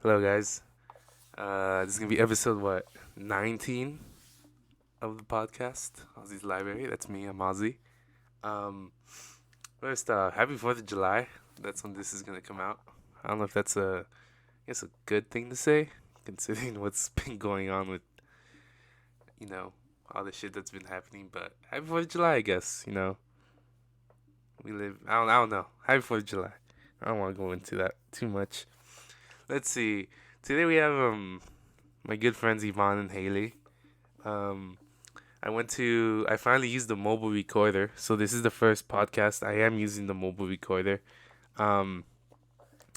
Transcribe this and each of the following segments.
Hello, guys. This is gonna be episode 19 of the podcast, Ozzy's Library. That's me. I'm Ozzy. Um, First, happy 4th of July. That's when this is gonna come out. I don't know if that's a good thing to say, considering what's been going on with, you know, all the shit that's been happening. But happy 4th of July, I guess. We live. I don't know. Happy 4th of July. I don't want to go into that too much. Let's see. Today we have my good friends Yvonne and Hailey. Um, I finally used the mobile recorder. So this is the first podcast I am using the mobile recorder. Um,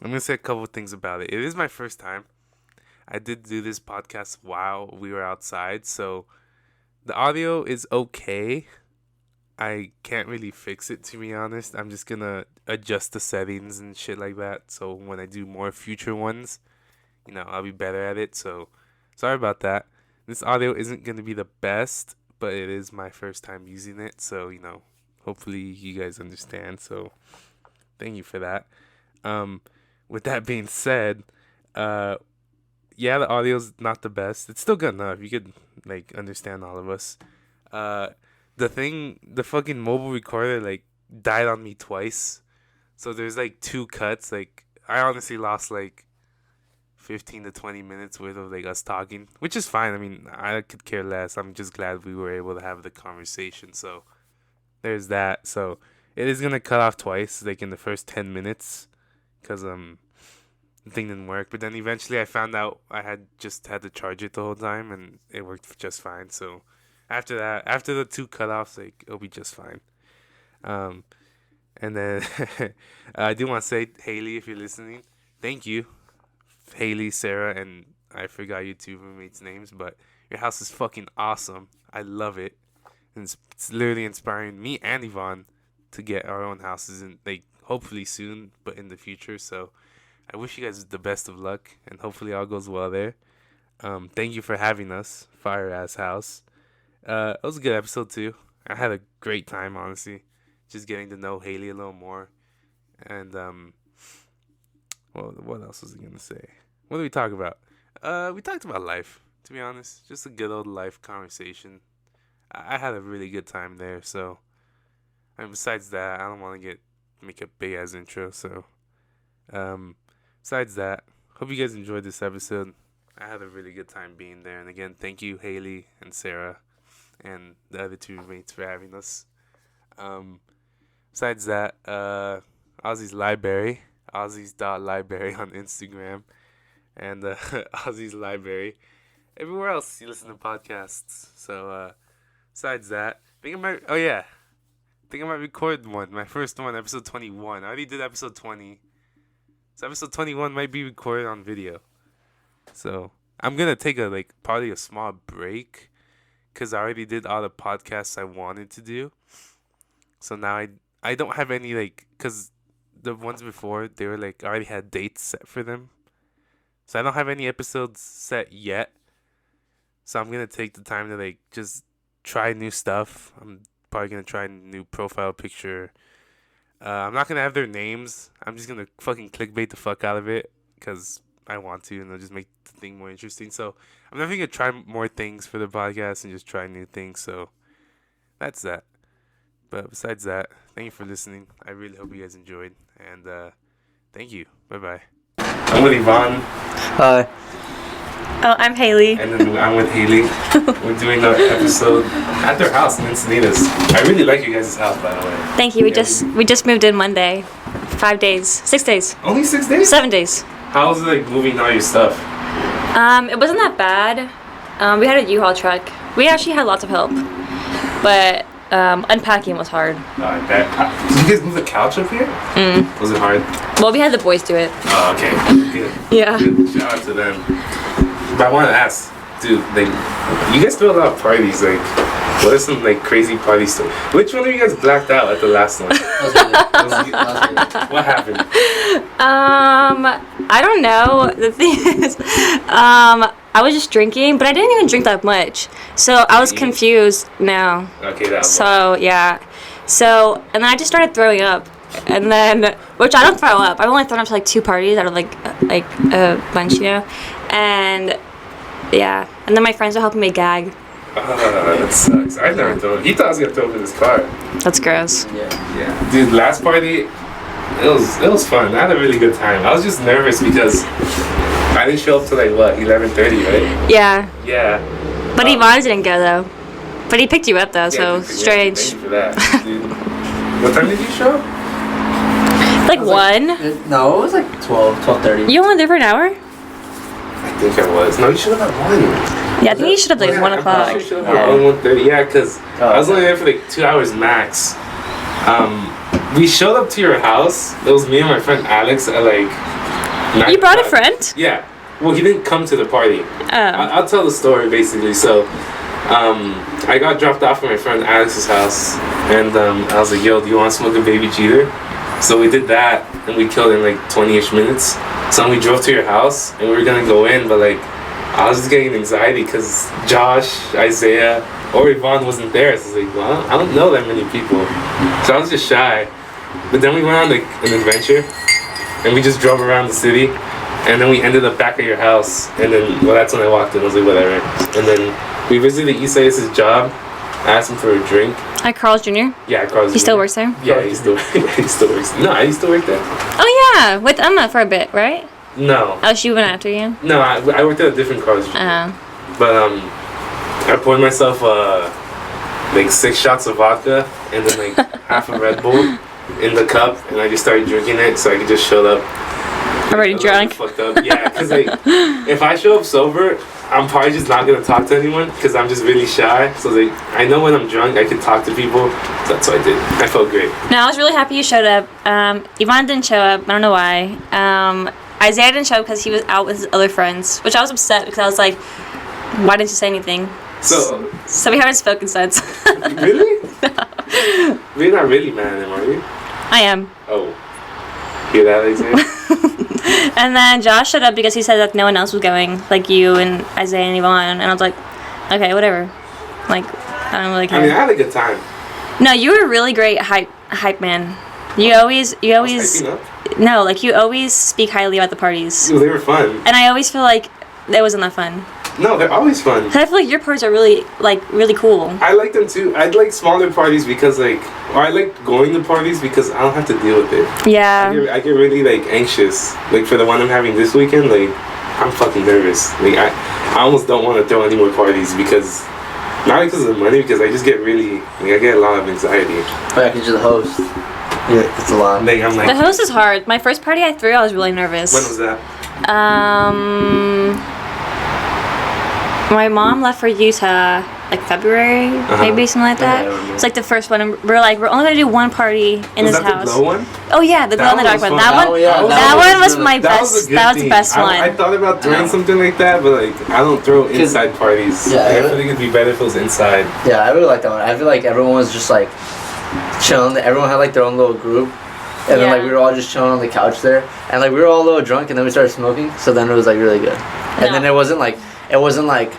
I'm gonna say a couple of things about it. It is my first time. I did do this podcast while we were outside, so the audio is okay. I can't really fix it, to be honest. I'm just gonna adjust the settings and shit like that. So when I do more future ones, I'll be better at it. So sorry about that. This audio isn't gonna be the best, but it is my first time using it. So, hopefully you guys understand. So thank you for that. Um, with that being said, yeah, the audio's not the best. It's still good enough. You could understand all of us. Uh, the fucking mobile recorder died on me twice. So there's two cuts. I honestly lost 15 to 20 minutes worth of us talking, which is fine. I mean, I could care less. I'm just glad we were able to have the conversation. So there's that. So it is gonna cut off twice, in the first 10 minutes, because the thing didn't work. But then eventually I found out I had just had to charge it the whole time, and it worked just fine. So after that, after the two cutoffs, it'll be just fine. Um, and then I do want to say, Hailey, if you're listening, thank you. Hailey, Sarah, and I forgot your two roommates' names, but your house is fucking awesome. I love it. And it's literally inspiring me and Yvonne to get our own houses, and hopefully soon, but in the future. So I wish you guys the best of luck, and hopefully all goes well there. Thank you for having us, Fire Ass House. It was a good episode too. I had a great time, honestly, just getting to know Hailey a little more, and well, what else was I gonna say? What did we talk about? We talked about life, to be honest. Just a good old life conversation. I had a really good time there, so. And besides that, I don't want to make a big ass intro, so. Besides that, hope you guys enjoyed this episode. I had a really good time being there, and again, thank you, Hailey and Sarah, and the other two roommates for having us. Besides that, Ozzy's Library. Ozzy's.library on Instagram, and Ozzy's Library everywhere else you listen to podcasts. So besides that, I think I might record one, my first one, episode 21. I already did episode 20, so episode 21 might be recorded on video. So I'm gonna take probably a small break, because I already did all the podcasts I wanted to do. So now I don't have any because the ones before, they were I already had dates set for them. So I don't have any episodes set yet. So I'm gonna take the time to just try new stuff. I'm probably gonna try a new profile picture. I'm not gonna have their names. I'm just gonna fucking clickbait the fuck out of it, because I want to, and it'll just make the thing more interesting. So I'm definitely gonna try more things for the podcast and just try new things. So that's that. But besides that, thank you for listening. I really hope you guys enjoyed. And thank you. Bye-bye. I'm with Yvonne. Hi. Oh, I'm Hailey. And then I'm with Hailey. We're doing an episode at their house in Encinitas. I really like you guys' house, by the way. Thank you. We just moved in Monday. 5 days. 6 days. Only 6 days? 7 days. How was it moving all your stuff? It wasn't that bad. We had a U-Haul truck. We actually had lots of help. But unpacking was hard. I bet. Did you guys move the couch up here? Was it hard? Well, we had the boys do it. Oh, okay. Good. Yeah. Good. Shout out to them. But I want to ask, dude, you guys throw a lot of parties. What are some crazy party stories? Which one of you guys blacked out at the last one? What happened? I don't know. The thing is, I was just drinking, but I didn't even drink that much. So I was confused now. Okay, that was So, yeah. So, and then I just started throwing up. and then which I don't throw up. I've only thrown up to like 2 parties out of like a bunch, you know, and yeah, and then my friends are helping me gag. That sucks. I've never thrown. He thought I was gonna throw up in his car. That's gross. Yeah. Dude, last party, it was fun. I had a really good time. I was just nervous because I didn't show up till like what 11:30, right? Yeah. Yeah. But Yvonne didn't go though. But he picked you up though, so strange. Thank you for that, dude. What time did you show up? Like 1. No, it was like 12:30. You only there for an hour? I think I was. No, you should have at 1. Yeah, I think you should have like 1 o'clock. I should have at 1:30. Yeah, because I was only there for like 2 hours max. We showed up to your house. It was me and my friend Alex at like 9 You brought a o'clock. friend? Yeah. Well, he didn't come to the party. Oh. I'll tell the story basically. So, I got dropped off at my friend Alex's house, and I was like, "Yo, do you want to smoke a baby cheater?" So we did that, and we killed it in like 20-ish minutes. So we drove to your house, and we were gonna go in, but like, I was just getting anxiety because Josh, Isaiah, or Yvonne wasn't there. So I was like, well, I don't know that many people, so I was just shy. But then we went on like an adventure, and we just drove around the city. And then we ended up back at your house, and then, well, that's when I walked in. I was like, whatever. And then we visited Isaiah's job. I asked him for a drink. At Carl's Jr.? Yeah, Carl's. He still works there? Yeah, he still works. No, I used to work there. Oh yeah, with Emma for a bit, right? No. Oh, she went after you? No, I worked at a different Carl's Jr. But I poured myself like 6 shots of vodka and then like half a Red Bull in the cup, and I just started drinking it so I could just show up. Already drunk? Fucked up. Yeah, because like, if I show up sober, I'm probably just not going to talk to anyone because I'm just really shy. So like, I know when I'm drunk I can talk to people, so that's what I did. I felt great. No, I was really happy you showed up. Yvonne didn't show up. I don't know why. Isaiah didn't show up because he was out with his other friends, which I was upset because I was like, why didn't you say anything? So we haven't spoken since. Really? No. You're not really mad at him, are you? I am. Oh. Hear that, Isaiah? And then Josh showed up because he said that no one else was going, like you and Isaiah and Yvonne, and I was like, okay, whatever. Like, I don't really care. I mean, I had a good time. No, you were a really great hype man. You always hyping up? No, like you always speak highly about the parties. Well, they were fun. And I always feel like it wasn't that fun. No, they're always fun. 'Cause I feel like your parties are really cool. I like them too. I'd like smaller parties because or I like going to parties because I don't have to deal with it. Yeah. I get really like anxious. Like for the one I'm having this weekend, like I'm fucking nervous. Like I almost don't want to throw any more parties because not because of the money, because I just get really I get a lot of anxiety. Oh yeah, 'cause you're the host. Yeah, it's a lot. Like I'm like. The host is hard. My first party I threw, I was really nervous. When was that? My mom left for Utah like February, maybe something like that. Yeah, It's like the first one, and we're only gonna do one party in Was this that house. the glow one? Oh yeah, the glow in the dark one. That one, that one was good. my That best. was a good That was the thing. best one. I thought about doing something like that, but like I don't throw inside parties. Yeah, I think it'd be better if it was inside. Yeah, I really like that one. I feel like everyone was just like chilling. Everyone had like their own little group. And then like we were all just chilling on the couch there. And like we were all a little drunk, and then we started smoking. So then it was like really good. And then it wasn't like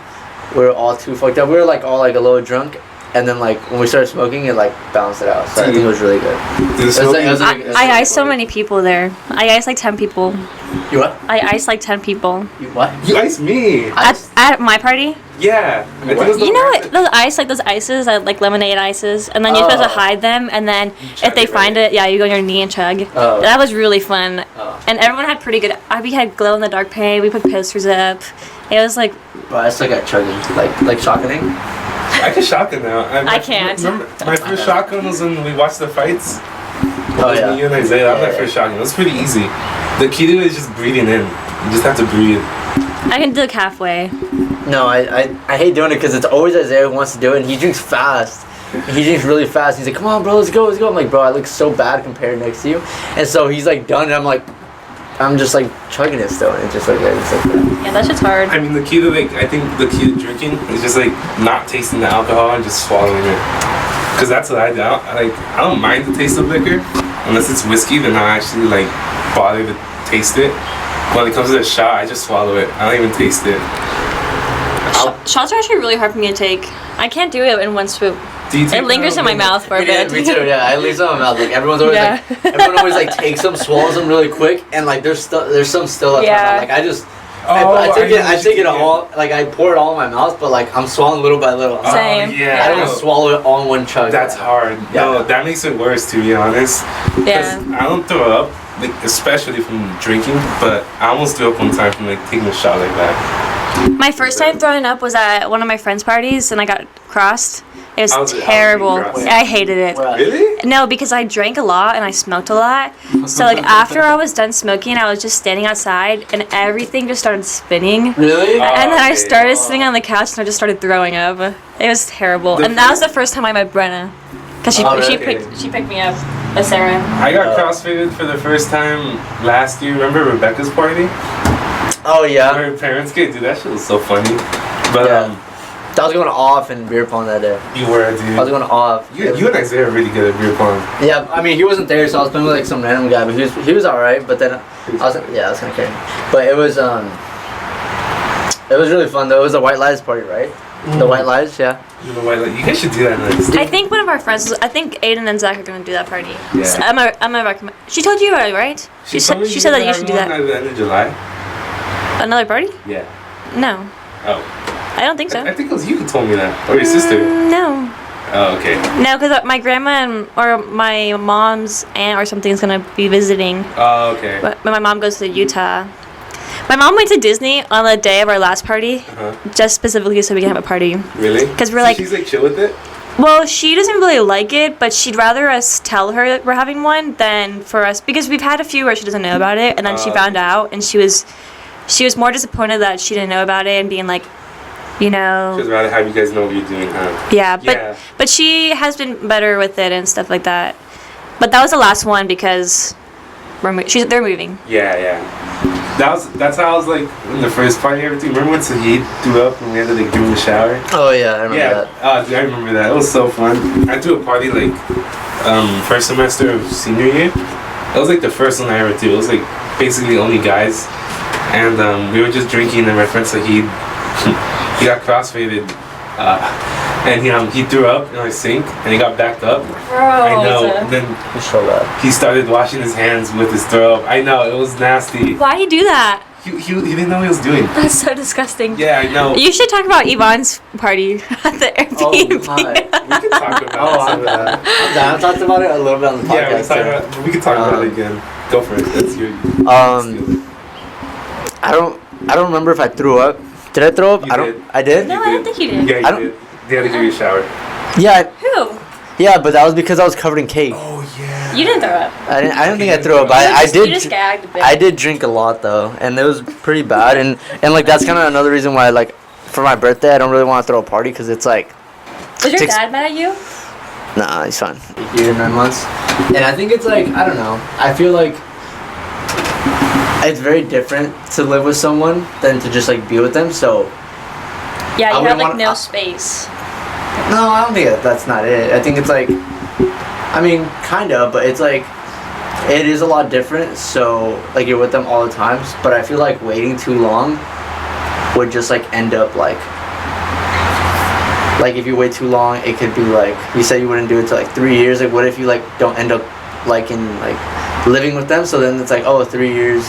we were all too fucked up. We were like all like a little drunk. And then like when we started smoking, it like balanced it out. So I think it was really good. I iced so many people there. I iced like 10 people. You what? I iced like 10 people. You what? You iced me. At my party? Yeah. I think it was the You know last- what? Those ices, like lemonade ices, and then you're supposed to hide them, and then if they find it, you go on your knee and chug. Oh. That was really fun. Oh. And everyone had pretty good. We had glow in the dark paint. We put posters up. It was like. Bro, I still got chugging. Like shotgunning. I can shotgun now. I can't. Remember, my first shotgun was when we watched the fights. Oh yeah. You and Isaiah. That was my first shotgun. It was pretty easy. The key to it is just breathing in. You just have to breathe. I can do it halfway. No, I hate doing it because it's always Isaiah who wants to do it, and he drinks fast. He drinks really fast. He's like, come on, bro, let's go. I'm like, bro, I look so bad compared next to you. And so he's like done, and I'm just like chugging it still, and it's just like that. Yeah, that shit's hard. I mean, the key to I think the key to drinking is just like not tasting the alcohol and just swallowing it. Cause that's what I do. I don't mind the taste of liquor unless it's whiskey. Then I actually like bother to taste it. When it comes to a shot, I just swallow it. I don't even taste it. Shots are actually really hard for me to take. I can't do it in one swoop. Do you take It lingers in my mouth for a bit. Me too. Yeah, it leaves it in my mouth. Like everyone's always Yeah. like, everyone always like takes them, swallows them really quick, and like there's some still left in my Yeah. mouth. Like I just. Oh, I take it. know I what take you it mean. all. Like I pour it all in my mouth, but like I'm swallowing little by little. Oh, Same. yeah. I don't want to swallow it all in one chug. That's hard. Yeah. No, that makes it worse, to be honest. Yeah. Because I don't throw up, like, especially from drinking, but I almost threw up one time from like taking a shot like that. My first time throwing up was at one of my friends' parties, and I got crossed. It was How's it- terrible. how's it crossed? I hated it. Well, Really? No, because I drank a lot and I smoked a lot. So like after I was done smoking, I was just standing outside and everything just started spinning. Really? Oh, And then I okay. started sitting on the couch and I just started throwing up. It was terrible. The And that was the first time I met Brenna. Cause she Oh, really? she picked me up. Sarah. I got crossfaded for the first time last year. Remember Rebecca's party? Oh yeah. Her parents came. Dude, that shit was so funny. But Yeah. I was going off in beer pong that day. you were, dude. I was going off. You and Isaiah are really good at beer pong. Yeah, I mean he wasn't there, so I was playing with like some random guy, but he was alright. But then I was kind of kidding. But it was really fun though. It was a White Lies party, right? The White Lies, yeah. You know why? Like, you guys should do that next. I think one of our friends, I think Aiden and Zach are gonna do that party. Yeah. So I'm gonna recommend. She told you about it, right? She said that you should do that. At the end of July. Another party? Yeah. No, Oh. I don't think so. I think it was you who told me that, or your sister. No. Oh, okay. No, because my grandma or my mom's aunt or something is gonna be visiting. Oh, okay. But my mom goes to Utah. My mom went to Disney on the day of our last party, Uh-huh. just specifically so we can have a party. Really? 'Cause we're So like- she's like chill with it. Well, she doesn't really like it, but she'd rather us tell her that we're having one than for us, because we've had a few where she doesn't know about it, and then she Oh. found out, and she was more disappointed that she didn't know about it, and being like, you know, She'd rather have you guys know what you're doing, huh? yeah, Yeah. but she has been better with it and stuff like that. But that was the last one because they're moving. Yeah, yeah. That's how I was like in the first party. Everything. Remember when Saheed threw up and we had to like give him a shower? Oh yeah, I remember Yeah, that. dude, I remember that. It was so fun. I threw a party like first semester of senior year. It was like the first one I ever threw. It was like basically only guys, and we were just drinking. And my friend Saheed, he got crossfaded, and he threw up in our sink, and he got backed up. I know. And then You show that. he started washing his hands with his throw up. I know, it was nasty. Why do you do that? He didn't know what he was doing. That's so disgusting. Yeah, I know. You should talk about Yvonne's party at the Airbnb. my. We can talk about Oh, some I'm of that. down. I talked about it a little bit on the Yeah, podcast. we can talk about it Um, again. Go for it. That's your. I don't remember if I threw up. Did I throw up? You did. I did? No, I don't think you did. Yeah, you I don't- did. They had to give you a shower. Yeah, Who? yeah, but that was because I was covered in cake. Oh yeah. You didn't throw up. I don't think I threw up. I You did. just gagged a bit. I did drink a lot though, and it was pretty bad. And like that's kind of another reason why like for my birthday I don't really want to throw a party because it's like Was your Six- dad mad at you? nah, he's fine. A year and 9 months, and I think it's like I don't know. I feel like it's very different to live with someone than to just like be with them. So Yeah, I you have wouldn't like want- no space. no, I don't think that's not it. I think it's like, I mean, kind of, but it's like, it is a lot different. So, like, you're with them all the times. But I feel like waiting too long would just, like, end up, like, if you wait too long, it could be, like, you said you wouldn't do it till, like, 3 years. Like, what if you, like, don't end up, like, living with them? So then it's like, oh, 3 years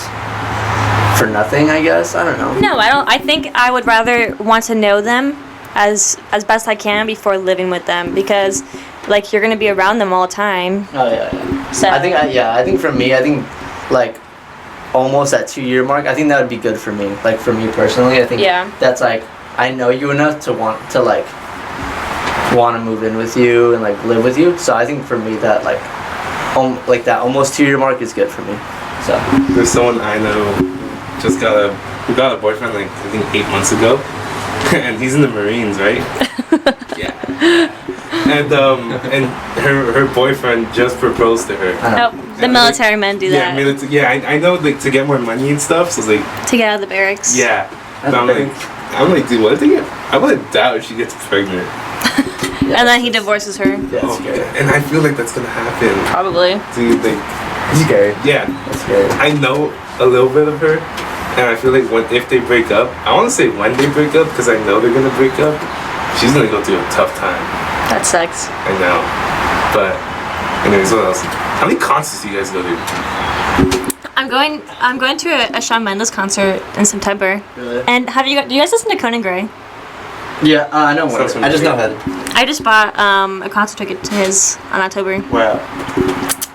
for nothing, I guess. I don't know. No, I don't. I think I would rather want to know them as best I can before living with them, because like you're gonna be around them all the time. Oh, yeah. So I think for me, like almost that 2 year mark, I think that would be good for me. Like for me personally, I think Yeah. that's like I know you enough to want to move in with you and like live with you. So I think for me that like that almost 2 year mark is good for me. So There's someone I know who got a boyfriend like I think 8 months ago, and he's in the Marines, right? Yeah. And her boyfriend just proposed to her. I know. oh, the military men do Yeah, that I know like to get more money and stuff. So it's like to get out of the barracks. yeah. That's But big. I'm like, dude, what if they get? I would doubt if she gets pregnant. And then he divorces her. Yeah, it's Oh, scary. and I feel like that's gonna happen, Probably. dude. Like, It's scary. yeah, It's scary. I know a little bit of her, and I feel like if they break up, I want to say when they break up because I know they're gonna break up. She's gonna go through a tough time. That sucks. I know. But anyways, what else? How many concerts do you guys go to? I'm going to a Shawn Mendes concert in September. Really? And do you guys listen to Conan Gray? Yeah, I know one. Sounds I just know familiar. him. I just bought a concert ticket to his on October. Wow.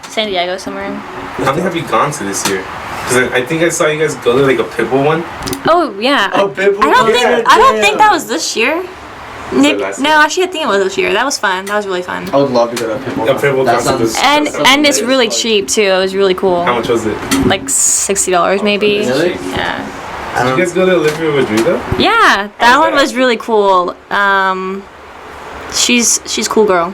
San Diego somewhere. How many have you gone to this year? Because I think I saw you guys go to like a Pitbull one. Oh yeah. Oh, Pitbull. I don't think that was this year. that last No, year? actually, I think it was this year. That was fun. That was really fun. I would love to go to a Pitbull. A Pitbull That concert sounds- was- And that sounds and it's amazing. really cheap too. It was really cool. How much was it? Like $60 maybe. Really? Yeah. Did you guys go to Olivia Rodrigo? Yeah, that How's one that? was really cool. She's cool girl.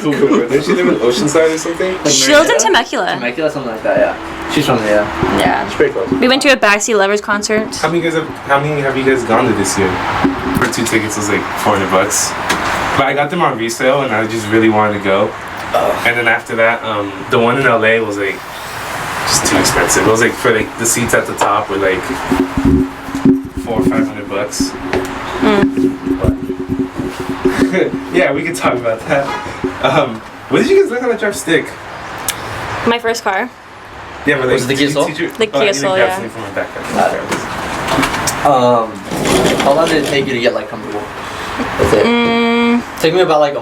Cool. Didn't she live in Oceanside or something? Like She lives in Marietta? Temecula. Temecula, something like that. Yeah. She's from there. Yeah. Yeah. It's pretty close. We went to a Backseat Lovers concert. How many have you guys gone to this year? For 2 tickets was like $400. But I got them on resale and I just really wanted to go. And then after that, the one in LA was like just too expensive. It was like for like the seats at the top were like $400 or $500. Yeah, we could talk about that. When did you guys learn how to drive stick? My first car. Yeah, but like, Was it the Kia Soul? The Kia Soul, yeah. From my backpack. How long did it take you to get like comfortable with it? Took me about like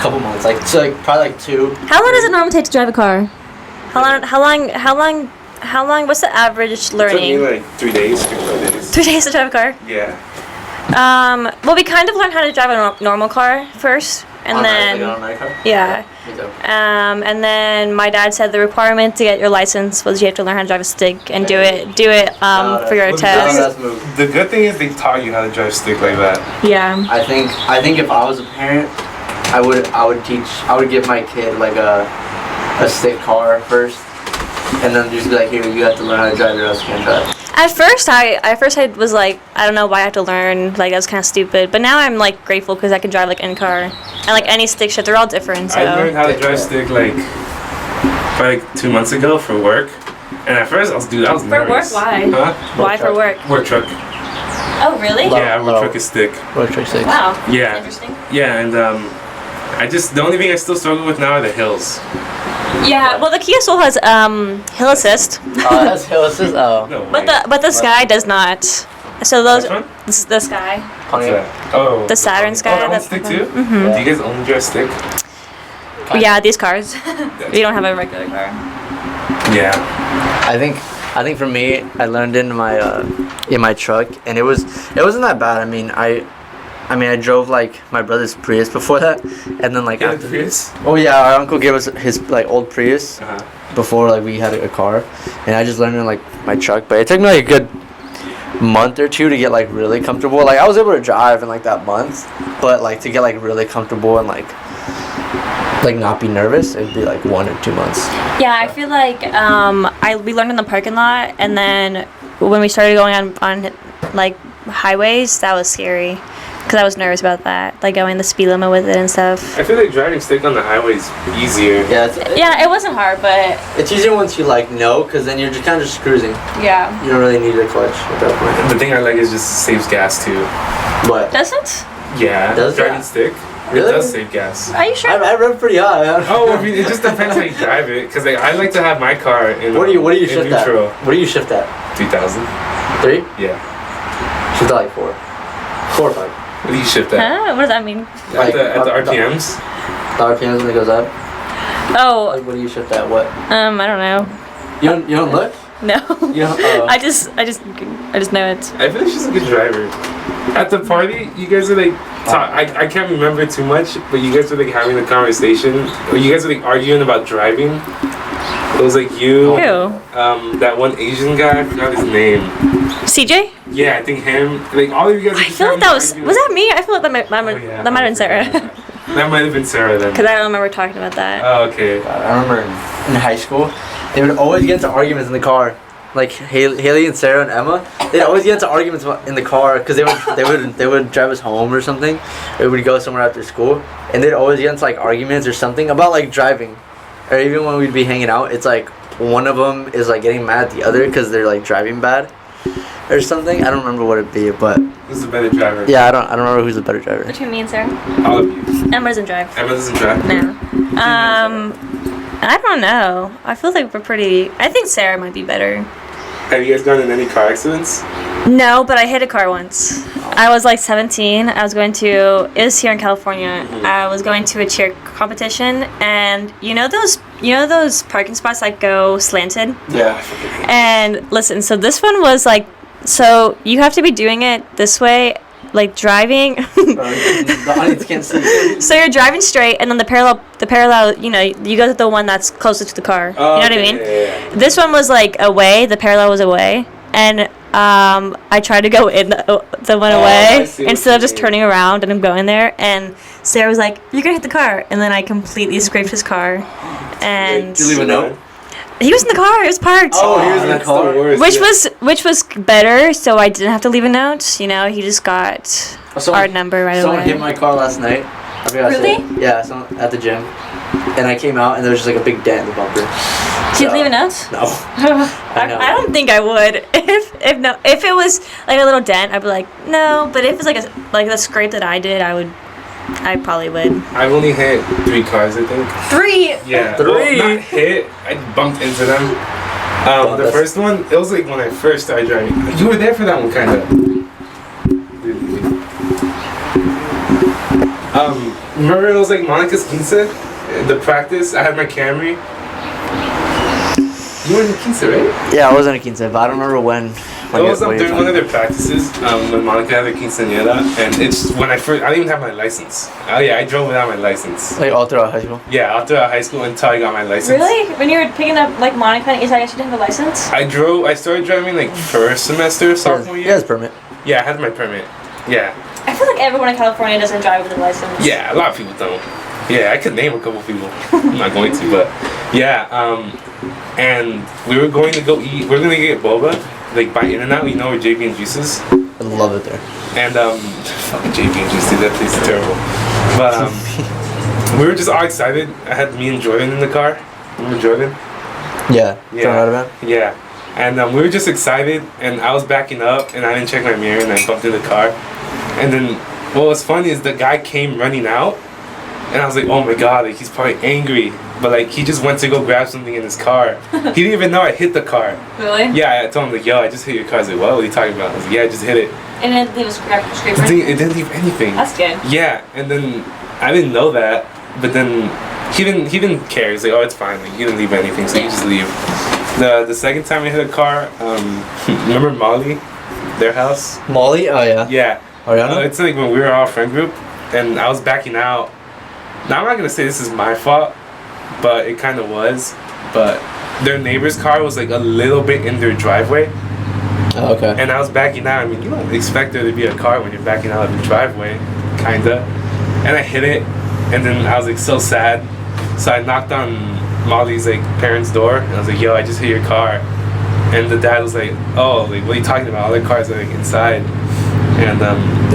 couple months, like so like probably like 2. How long does it normally take to drive a car? How long? What's the average It took me learning? like 3 days, 3 4 days. 3 days to drive a car. Yeah. Well, we kind of learned how to drive a normal car first, and then yeah. And then my dad said the requirement to get your license was you have to learn how to drive a stick and do it for your Well, test. that's move. The good thing is they taught you how to drive stick like that. Yeah. I think if I was a parent, I would give my kid like a stick car first, and then just be like, here, you have to learn how to drive it or else you can't drive. At first I was like, I don't know why I have to learn. Like that was kind of stupid. But now I'm like grateful because I can drive like any car and like any stick shit. They're all different. So. I learned how to drive stick like 2 months ago for work, and at first I was nervous. For work? Why? Huh? Why for work? Work truck. Oh really? Yeah, work truck is stick. Road trick 6. Wow. Yeah. Interesting. Yeah, and the only thing I still struggle with now are the hills. Yeah. Well, the Kia Soul has hill assist, Oh, that's hill assist. Oh. No way. but the Sky does not. So those Which one? the Sky, What's that? Oh. the Saturn Sky. Oh, that that's stick too? Mhm. Do you guys only drive stick? Yeah, these cars. We don't have a regular car. Yeah. I think for me, I learned in my truck, and it wasn't that bad. I mean, I drove like my brother's Prius before that, and then like Yeah, after. Prius? Oh yeah, our uncle gave us his like old Prius Uh-huh. before like we had a car, and I just learned in like my truck. But it took me like a good month or 2 to get like really comfortable. Like I was able to drive in like that month, but like to get like really comfortable and like not be nervous, it'd be like 1 or 2 months. Yeah, I feel like we learned in the parking lot, and then when we started going on like highways, that was scary because I was nervous about that, like going the speed limit with it and stuff. I feel like driving stick on the highway is easier. Yeah, Yeah, it wasn't hard, but it's easier once you like know, because then you're just kind of just cruising. yeah. You don't really need a clutch at that point. The thing I like is just saves gas too. But Does it? Yeah. Does driving it? stick. Really? It does save gas. Are you sure? I rev pretty high. Yeah. Oh, I mean, it just depends how you drive it. Cause like, I like to have my car in. What do you in shift at? neutral. What do you shift at? 2000. 3? Yeah. Shift at like 4. 4 or 5. What do you shift at? Huh? What does that mean? At the RPMs. The RPMs when it goes up. Oh, Like what do you shift at? What? I don't know. You don't look? No. You don't. Oh. I just know it. I feel like she's a good driver. At the party, you guys are like, I can't remember too much, but you guys were like having a conversation, or you guys were like arguing about driving. It was like you, Who? that one Asian guy, I forgot his name. CJ? Yeah, I think him. Like all of you guys. were I just feel like having that was arguments. that me? I feel like that might Oh, yeah, that might have been Sarah. That might have been Sarah then. Because I don't remember talking about that. Oh, okay. I remember in high school, they would always get into arguments in the car. Like Hailey and Sarah and Emma, they'd always get into arguments in the car because they would drive us home or something, or we'd go somewhere after school, and they'd always get into like arguments or something about like driving, or even when we'd be hanging out, it's like one of them is like getting mad at the other because they're like driving bad, or something. I don't remember what it'd be, but Who's the better driver? yeah, I don't remember who's the better driver. Between me and Sarah. All of you. Emma doesn't drive. Emma doesn't drive? No. I don't know. I feel like we're pretty. I think Sarah might be better. Have you guys gotten in any car accidents? No, but I hit a car once. I was like 17. I was going to. It was here in California. I was going to a cheer competition, and you know those parking spots that go slanted. Yeah. And listen, so this one was like, so you have to be doing it this way, like driving. The audience can't see. So you're driving straight, and then the parallel, you know, you go to the one that's closest to the car. Oh, you know what I mean? Yeah. This one was like away. The parallel was away, and I tried to go in the one away instead of just turning around, and I'm going there. And Sarah was like, "You're gonna hit the car," and then I completely scraped his car. And Did you leave a note? he was in the car. It was parked. Oh, he was in the car. Which was better, so I didn't have to leave a note. You know, he just got our number right away. Someone hit my car last night. I forgot to say. Really? Yeah, someone at the gym. And I came out and there was just like a big dent in the bumper. Did you leave a note? No. I don't think I would. If it was like a little dent, I'd be like, no. But if it's like the scrape that I did, I probably would. I've only hit 3 cars, I think. 3? Yeah. 3? Well, not hit. I bumped into them. The first one, it was like when I first started driving. You were there for that one, kind of. Remember it was like Monica's Quince? The practice, I had my Camry. You were in Quince, right? Yeah, I was in a quince, but I don't remember when. It was during one of their practices when Monica had a quinceañera, and it's when I didn't even have my license. Oh yeah, I drove without my license. Like all throughout high school? Yeah, all throughout high school until I got my license. Really? When you were picking up like Monica and Isaiah, you didn't have a license? I started driving like first semester, sophomore year. Yeah, his permit. Yeah, I had my permit. Yeah. I feel like everyone in California doesn't drive with a license. Yeah, a lot of people don't. Yeah, I could name a couple people. I'm not going to, but yeah. And we were going to go eat. We're gonna get boba, like by In-N-Out. You know where JB and Juice is? I love it there. And fucking JB and Juice, dude, that place is terrible. But we were just all excited. I had me and Jordan in the car. Remember Jordan? Yeah. Yeah. Yeah. And we were just excited, and I was backing up, and I didn't check my mirror, and I bumped in the car. And then what was funny is the guy came running out, and I was like, oh my god, like he's probably angry. But like he just went to go grab something in his car. He didn't even know I hit the car. Really? Yeah, I told him like, yo, I just hit your car. I was like, what are you talking about? I was like, yeah, I just hit it. And it didn't leave a scrape. It didn't leave anything. That's good. Yeah, and then I didn't know that, but then he didn't care. He's like, oh, it's fine. Like you didn't leave anything, so you just leave. The second time I hit a car, remember Molly, their house? Molly? Oh yeah. Yeah. Ariana? It's like when we were all friend group, and I was backing out. Now I'm not gonna say this is my fault, but it kind of was. But their neighbor's car was like a little bit in their driveway. Oh, okay. And I was backing out. I mean, you don't expect there to be a car when you're backing out of the driveway, kinda. And I hit it, and then I was like so sad. So I knocked on Molly's like parents' door, and I was like, "Yo, I just hit your car." And the dad was like, "Oh, like what are you talking about? All the cars are like inside." And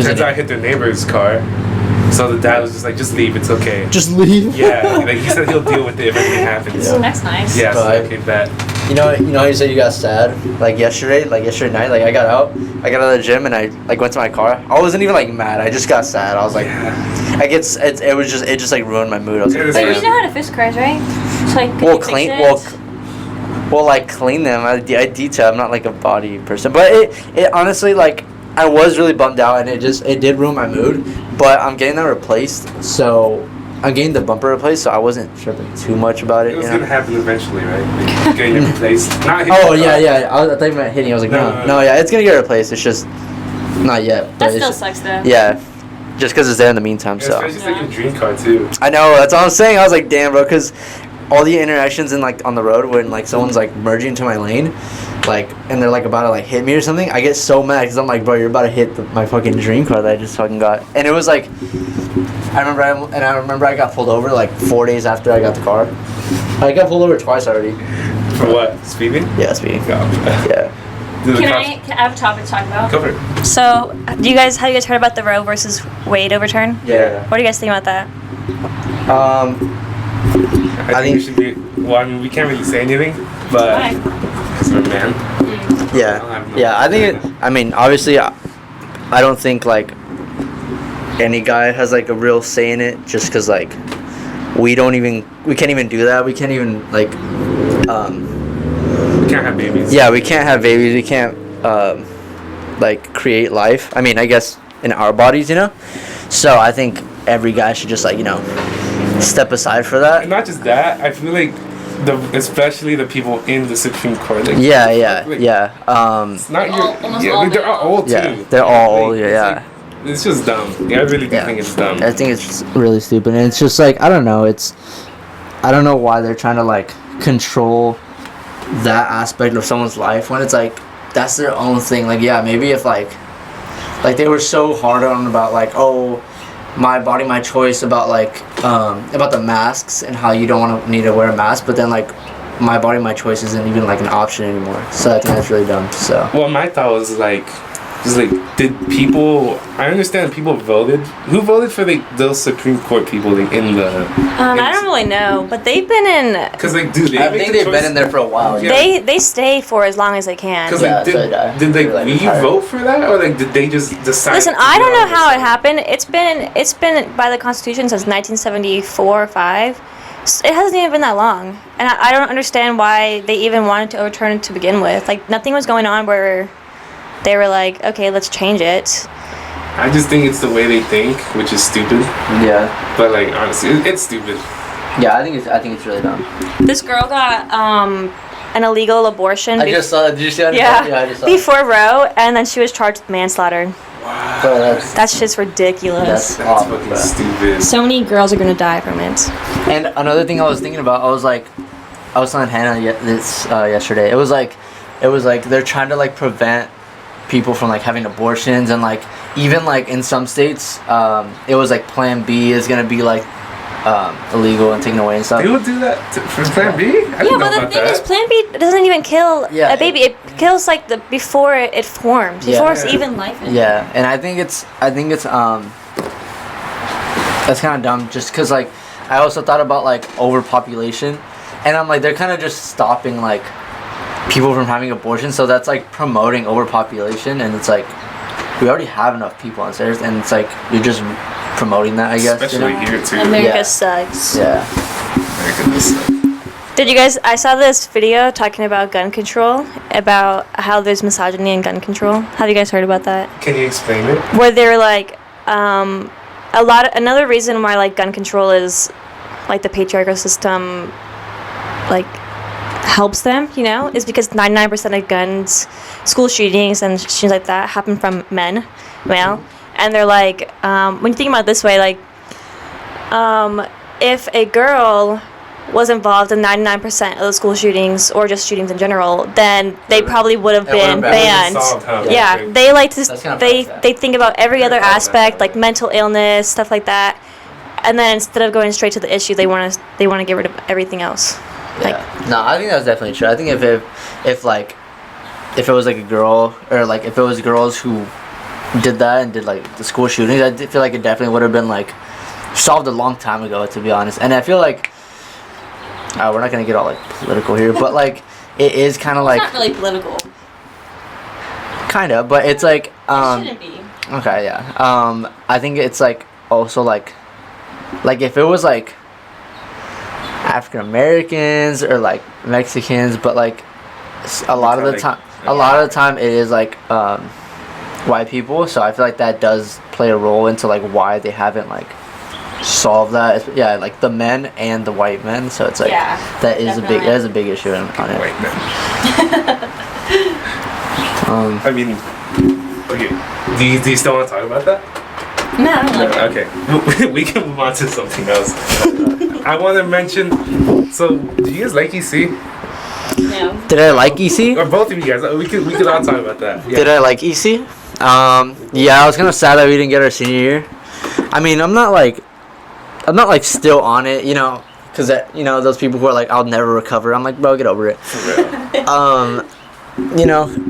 turns out I hit their neighbor's car. So the dad was just like, just leave, it's okay. Just leave? Yeah, like he said he'll deal with it if anything happens. So that's nice. Yeah, so okay, bet. You know how you said you got sad? Like yesterday night, like I got out of the gym and I like went to my car. I wasn't even like mad, I just got sad. I was like, it just like ruined my mood. I was like, But you know how to fix cars, right? So like, clean them. I detail. I'm not like a body person, but it honestly like I was really bummed out and it did ruin my mood. But I'm getting that replaced, so I'm getting the bumper replaced, so I wasn't tripping too much about it. It was gonna happen eventually, right? Like, getting it replaced. Not oh yeah. I thought you meant hitting. I was like, no, yeah, it's gonna get replaced. It's just not yet. That still sucks though. Yeah, just because it's there in the meantime. Yeah, so. especially like your dream car too. I know. That's all I'm saying. I was like, damn, bro, because all the interactions in like on the road when like someone's like merging into my lane, like and they're like about to like hit me or something, I get so mad because I'm like, bro, you're about to hit my fucking dream car that I just fucking got. And it was like, I remember I got pulled over like 4 days after I got the car. I got pulled over twice already. For what? Speeding? Yeah, speeding. Oh. Yeah. Can I have a topic to talk about? Go for it. So, have you guys heard about the Roe versus Wade overturn? Yeah. What do you guys think about that? I think we should be. Well, I mean, we can't really say anything, but because we're a man. Yeah. I think I mean, obviously, I don't think like any guy has like a real say in it, just because like we can't even do that. We can't even like we can't have babies. Yeah, we can't have babies. We can't like create life. I mean, I guess in our bodies, you know. So I think every guy should just like step aside for that. And not just that, I feel like especially the people in the Supreme Court. Like, Yeah. It's not they're all old too. Yeah, they're all old. Yeah. It's just dumb. Yeah, I really do think it's dumb. I think it's just really stupid, and it's just like I don't know know why they're trying to like control that aspect of someone's life when it's like that's their own thing. Like yeah, maybe if like they were so hard on about like my body, my choice about like about the masks and how you don't need to wear a mask, but then like my body, my choice isn't even like an option anymore. So I think that's really dumb. So well, my thought was like did people? I understand people voted. Who voted for those Supreme Court people in the? I don't really know, but they've been in. Cause like, dude, I think they've been in there for a while. Yeah. They stay for as long as they can. Cause like, did we vote for that, or like did they just decide? Listen, I don't know how it happened. It's been by the Constitution since 1974 or 5. It hasn't even been that long, and I don't understand why they even wanted to overturn it to begin with. Like nothing was going on where they were like, okay, let's change it. I just think it's the way they think, which is stupid. Yeah. But like honestly, it's stupid. Yeah, I think it's really dumb. This girl got an illegal abortion. I just saw that. Did you see that? Yeah. I just saw before Roe, and then she was charged with manslaughter. Wow. Bro, that's just ridiculous. That's awful, fucking stupid. So many girls are gonna die from it. And another thing I was thinking about, I was telling Hannah yesterday. It was like they're trying to like prevent people from like having abortions, and like even like in some states it was like Plan B is gonna be like illegal and taken away and stuff. They would do that for Plan B? Yeah, but the thing is, Plan B doesn't even kill a baby. It kills like before it forms, before it's even life in it. Yeah, and I think it's that's kind of dumb, just because like I also thought about like overpopulation, and I'm like they're kind of just stopping like people from having abortions, so that's like promoting overpopulation, and it's like we already have enough people on Earth, and it's like you're just promoting that, I guess. Especially here too. America sucks. Yeah. America does suck. Did you guys? I saw this video talking about gun control, about how there's misogyny in gun control. Have you guys heard about that? Can you explain it? Where they're like, another reason why like gun control is like the patriarchal system, like helps them, is because 99% of guns, school shootings and things like that happen from male, and they're like, when you think about it this way, like, if a girl was involved in 99% of the school shootings or just shootings in general, then they probably would have been banned. Yeah, they like to they think about every other aspect, like mental illness, stuff like that, and then instead of going straight to the issue, they want to get rid of everything else. Yeah. No, I think that's definitely true. I think if it was like a girl, or like if it was girls who did that and did like the school shootings, I feel like it definitely would have been like solved a long time ago, to be honest. And I feel like we're not gonna get all like political here, but like it is kind of like it's not really political. Kinda, but it's like It shouldn't be. Okay, yeah. I think it's like also like if it was like African Americans or like Mexicans, but like a lot of the time it is like white people, so I feel like that does play a role into like why they haven't like solved that. Yeah, like the men and the white men, so it's like that is a big issue on it. White men. I mean, okay, do you still want to talk about that? No. Okay, we can move on to something else. I want to mention. So, do you guys like EC? No. Did I like EC? Or both of you guys? We could all talk about that. Yeah. Did I like EC? Yeah, I was kind of sad that we didn't get our senior year. I mean, I'm not like still on it, because those people who are like, I'll never recover. I'm like, bro, get over it. For real.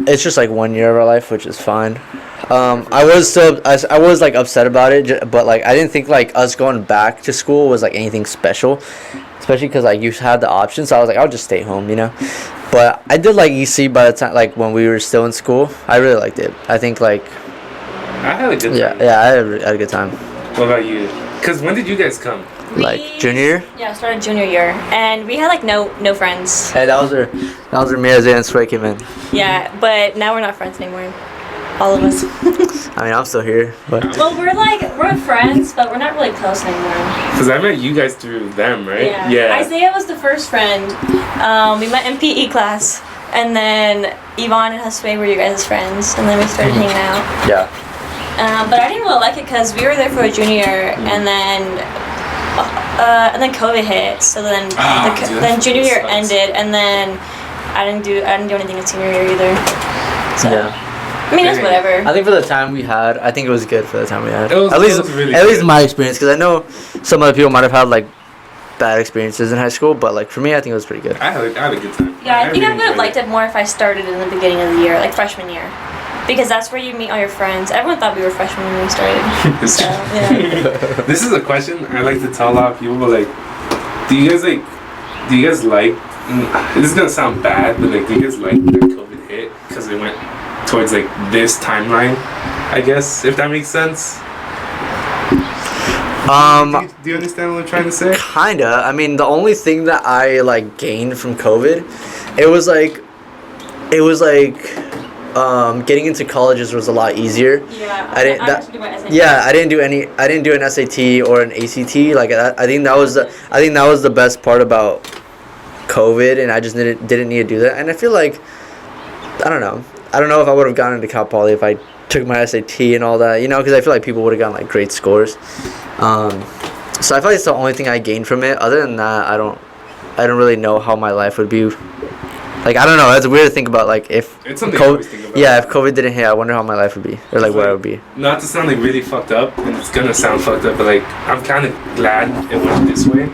It's just like 1 year of our life, which is fine. I was like upset about it, but like I didn't think like us going back to school was like anything special, especially because like you had the option. So I was like, I'll just stay home, But I did like EC by the time, like when we were still in school. I really liked it. I think like. I had a good time. Yeah, I had a good time. What about you? Because when did you guys come? Like junior year? Yeah, started junior year, and we had like no friends. Hey, that was our me, Isaiah, and Sway came in. Yeah, but now we're not friends anymore. All of us. I mean, I'm still here, but. Well, we're friends, but we're not really close anymore. Because I met you guys through them, right? Yeah. Isaiah was the first friend. We met in PE class, and then Yvonne and Sway were your guys' friends, and then we started hanging out. Yeah. But I didn't really like it because we were there for a junior year, and then COVID hit. So then then junior year ended, and then I didn't do anything in senior year either. So. Yeah. I mean, it's whatever. I think for the time we had, I think it was good for the time we had. At least my experience, because I know some other people might have had like bad experiences in high school, but like for me, I think it was pretty good. I had a good time. Yeah, I think I would have liked it more if I started in the beginning of the year, like freshman year, because that's where you meet all your friends. Everyone thought we were freshmen when we started. So yeah. This is a question I like to tell a lot of people, but like, do you guys like? This is gonna sound bad, but like, do you guys like that COVID hit because it went towards like this timeline, I guess, if that makes sense? Do you understand what I'm trying to say? Kinda. I mean, the only thing that I like gained from COVID, it was like getting into colleges was a lot easier. Yeah. I didn't do an SAT or an ACT. Like I think that was the best part about COVID, and I just didn't need to do that. And I feel like I don't know if I would have gotten into Cal Poly if I took my SAT and all that, because I feel like people would have gotten like great scores. So I feel like it's the only thing I gained from it. Other than that, I don't really know how my life would be. Like, I don't know. It's weird to think about, like, if it's something I always think about. Yeah, if COVID didn't hit, I wonder how my life would be, or like where I would be. Not to sound like really fucked up, and it's gonna sound fucked up, but like I'm kind of glad it went this way.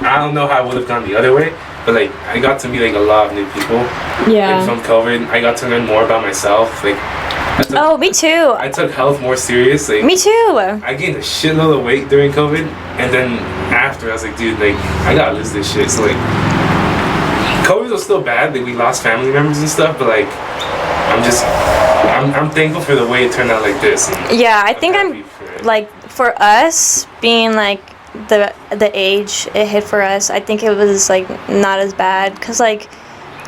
I don't know how I would have gone the other way, but like I got to meet like a lot of new people. Yeah. Like, from COVID, I got to learn more about myself. Like. Me too. I took health more serious. Like, me too. I gained a shitload of weight during COVID, and then after I was like, dude, like I gotta lose this shit. So like, COVID was still bad. Like we lost family members and stuff, but like, I'm thankful for the way it turned out like this. Yeah, I think I'm like for us being like the age it hit for us. I think it was like not as bad because like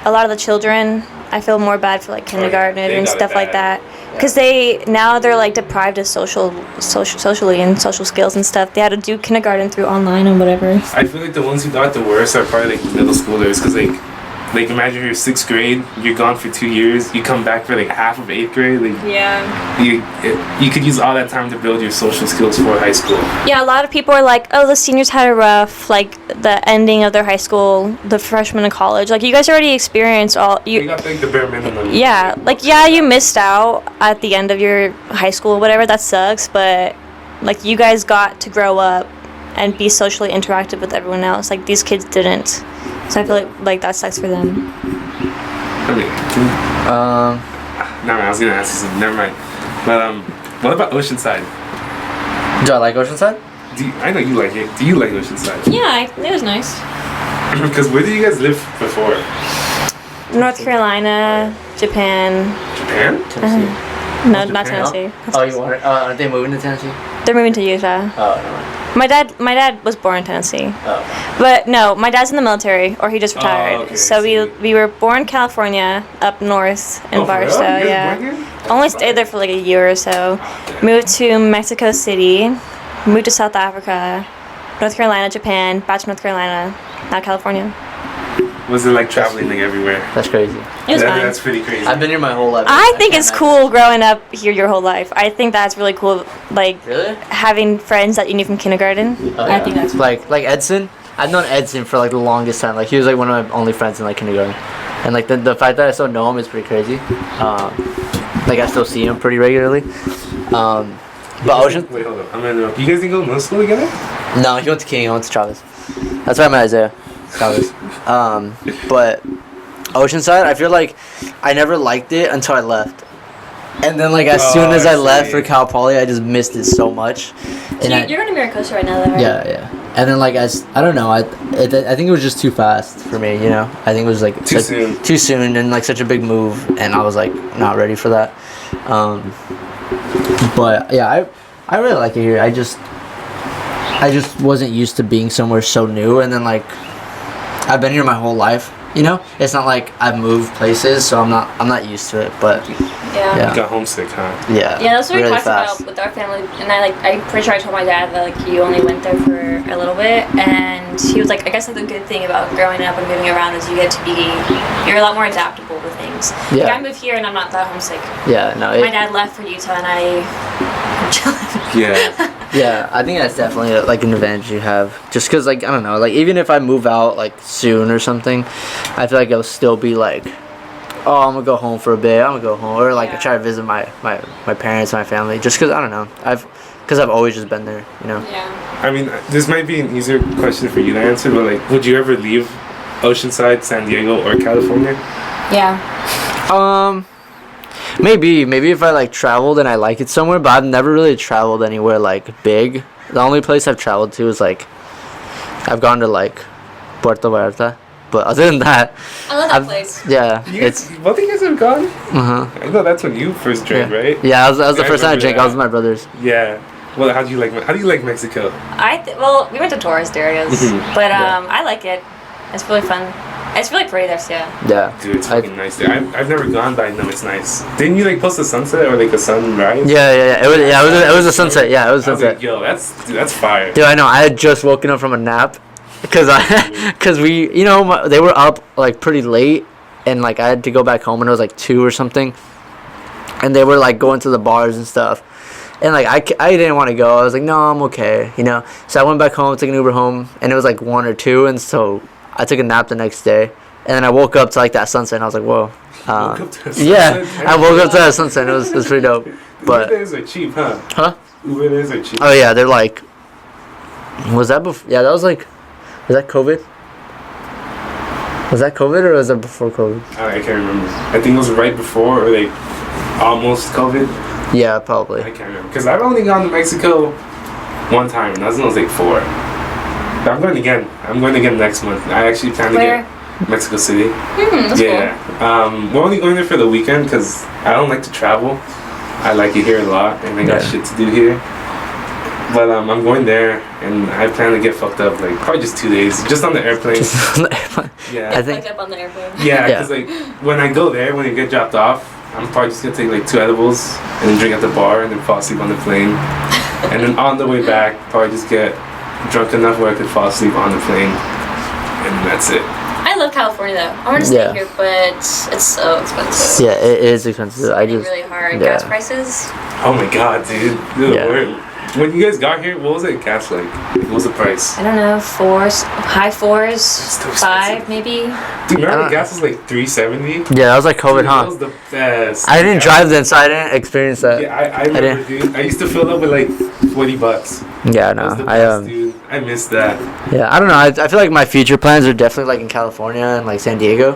a lot of the children. I feel more bad for like kindergarten and stuff like that, because they're like deprived of socially and social skills and stuff. They had to do kindergarten through online and whatever. I feel like the ones who got the worst are probably like middle schoolers, because like imagine you're 6th grade, you're gone for 2 years, you come back for like half of 8th grade. Like you could use all that time to build your social skills for high school. Yeah, a lot of people are like, oh, the seniors had a rough, like the ending of their high school, the freshmen in college. Like you guys already experienced all. You got like the bare minimum. Yeah, like you missed out at the end of your high school or whatever. That sucks, but like you guys got to grow up and be socially interactive with everyone else. Like these kids didn't. So I feel like that sucks for them. Okay. No, I was gonna ask you something. Never mind. But what about Oceanside? Do I like Oceanside? I know you like it. Do you like Oceanside? Yeah, it was nice. Because where did you guys live before? North Carolina, Japan. Japan? Tennessee. No, not Tennessee. Oh, you want it? Aren't they moving to Tennessee? They're moving to Utah. Oh, no. My dad was born in Tennessee. Oh. But no, my dad's in the military, or he just retired. Oh, okay, so we were born in California, up north in Barstow. Yeah. Only stayed there for like a year or so. Moved to Mexico City. Moved to South Africa, North Carolina, Japan, back to North Carolina, now California. Was it like traveling like everywhere? That's crazy. It was fine. That's pretty crazy. I've been here my whole life. I think it's cool growing up here your whole life. I think that's really cool. Like really? Having friends that you knew from kindergarten. Oh, yeah. I think that's cool. like Edson. I've known Edson for like the longest time. Like he was like one of my only friends in like kindergarten, and like the fact that I still know him is pretty crazy. Like I still see him pretty regularly. But Ocean. Wait, hold on. I'm gonna interrupt. You guys didn't go to middle school together? No, he went to King. I went to Travis. That's why I met Isaiah. Travis. But Oceanside, I feel like I never liked it until I left. And then like as soon as I left for Cal Poly, I just missed it so much. You're in Maricosta right now, though, right? Yeah. And then like I don't know, I think it was just too fast for me, you know. I think it was like too soon and like such a big move, and I was like not ready for that. But yeah, I really like it here. I just wasn't used to being somewhere so new, and then like I've been here my whole life. You know, it's not like I've moved places, so I'm not used to it. But yeah. You got homesick, huh? Yeah. Yeah, that's what really we talked about with our family, and I'm pretty sure I told my dad that like you only went there for a little bit, and he was like, I guess like the good thing about growing up and moving around is you're a lot more adaptable to things. Yeah. Like I moved here and I'm not that homesick. Yeah. No. My dad left for Utah, and I'm chilling. Yeah. Yeah, I think that's definitely like an advantage you have. Just because, like, I don't know, like even if I move out like soon or something, I feel like it'll still be like, oh, I'm gonna go home for a bit. I'm gonna go home, or like I try to visit my parents, my family. Just because I don't know, because I've always just been there, you know. Yeah. I mean, this might be an easier question for you to answer, but like, would you ever leave Oceanside, San Diego, or California? Yeah. Maybe if I like traveled and I like it somewhere, but I've never really traveled anywhere like big. The only place I've traveled to is like I've gone to like Puerto Vallarta, but other than that, I love that place. Yeah, Both of you guys have gone. Uh-huh. I know that's when you first drank, right? Yeah, that was the first time I drank. I was with my brothers. Yeah. Well, how do you like Mexico? Well, we went to tourist areas, but I like it. It's really fun. It's really pretty there too. Yeah. Dude, it's fucking nice there. I've never gone, but I know it's nice. Didn't you like post a sunset or like a sunrise? Yeah. It was a sunset. Yeah, it was a sunset. Like, yo, that's fire. Dude, I know. I had just woken up from a nap because we, you know, they were up like pretty late, and like I had to go back home, and it was like 2 or something, and they were like going to the bars and stuff. And like I didn't want to go. I was like, no, I'm okay, you know. So I went back home, took an Uber home, and it was like 1 or 2, and so I took a nap the next day, and then I woke up to like that sunset, and I was like, whoa. Yeah, I woke up to that sunset, and it was pretty dope. But Ubers are cheap, huh? Huh? Ubers are cheap. Oh yeah, they're like. Was that before? Yeah, that was like. Was that COVID? Was that COVID or was that before COVID? I can't remember. I think it was right before or like almost COVID. Yeah, probably. I can't remember because I've only gone to Mexico one time, and that was when I was like 4. But I'm going again. I'm going again next month. I actually plan to get Mexico City. That's cool. We're only going there for the weekend because I don't like to travel. I like it here a lot, and I got shit to do here. But I'm going there, and I plan to get fucked up like probably just 2 days, just on the airplane. Yeah. I think. Fucked up on the airplane. Yeah, because like when I go there, when I get dropped off, I'm probably just gonna take like 2 edibles and then drink at the bar and then fall asleep on the plane. And then on the way back, probably just get drunk enough where I could fall asleep on the plane, and that's it. I love California though. I want to stay here, but it's so expensive. Yeah, it is expensive. It's really hard. Gas prices. Oh my god, dude. When you guys got here, what was it gas like? What was the price? I don't know, high 4s, 5 maybe. Dude, remember gas was like $3.70? Yeah, that was like COVID, huh? That was the best. I didn't drive then, so I didn't experience that. Yeah, I remember, dude. I used to fill up with like $40. Yeah, no, dude. I missed that. Yeah, I don't know. I feel like my future plans are definitely like in California and like San Diego.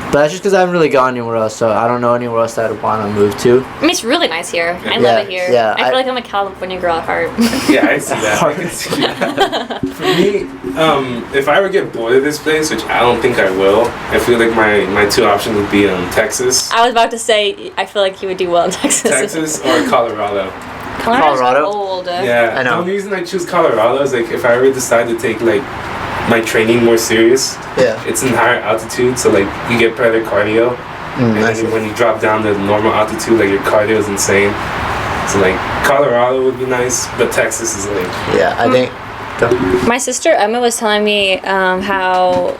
But that's just because I haven't really gone anywhere else, so I don't know anywhere else that I'd want to move to. I mean, it's really nice here. I love it here. Yeah, I feel like I'm a California girl at heart. Yeah, I see that. I can see that. For me, if I ever get bored of this place, which I don't think I will, I feel like my 2 options would be Texas. I was about to say, I feel like you would do well in Texas. Texas or Colorado. Colorado's old. Yeah, I know. The only reason I choose Colorado is like if I ever decide to take like my training more serious. Yeah. It's in higher altitude, so like you get better cardio. And then when you drop down to normal altitude, like your cardio is insane. So like Colorado would be nice, but Texas is like. Yeah, I think. My sister Emma was telling me how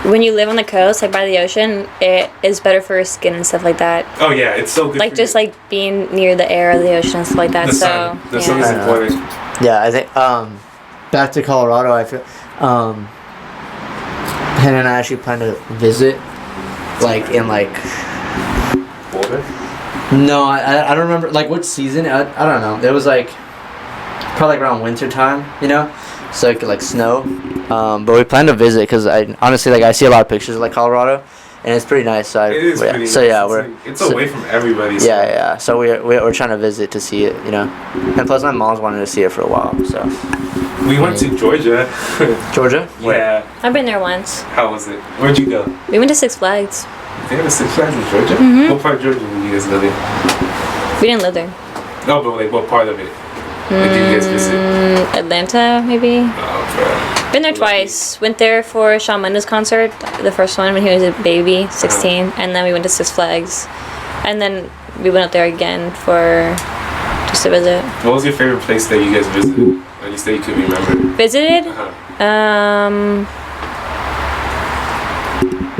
when you live on the coast, like by the ocean, it is better for your skin and stuff like that. Oh yeah, it's so good. Like just like being near the air of the ocean and stuff like that. The sun. The sun is important. Yeah, I think. Back to Colorado, I feel. Hannah and I actually plan to visit, like in like. Boulder? No, I don't remember like what season. I don't know. It was like probably like around winter time, you know, so it could like snow. But we plan to visit because I honestly like I see a lot of pictures of like Colorado, and it's pretty nice. So It is pretty nice. It's away from everybody. So. Yeah. So we're trying to visit to see it, and plus my mom's wanted to see it for a while. So we went to Georgia. Georgia? Yeah. I've been there once. How was it? Where'd you go? We went to Six Flags. They have a Six Flags in Georgia? Mm-hmm. What part of Georgia did you guys live in? We didn't live there. No, but like what part of it? Like, did you guys visit? Atlanta, maybe. Oh, bro. Been there twice. Went there for Shawn Mendes concert, the first one when he was a baby, 16, and then we went to Six Flags, and then we went up there again for just to visit. What was your favorite place that you guys visited? At least that you could remember. Visited?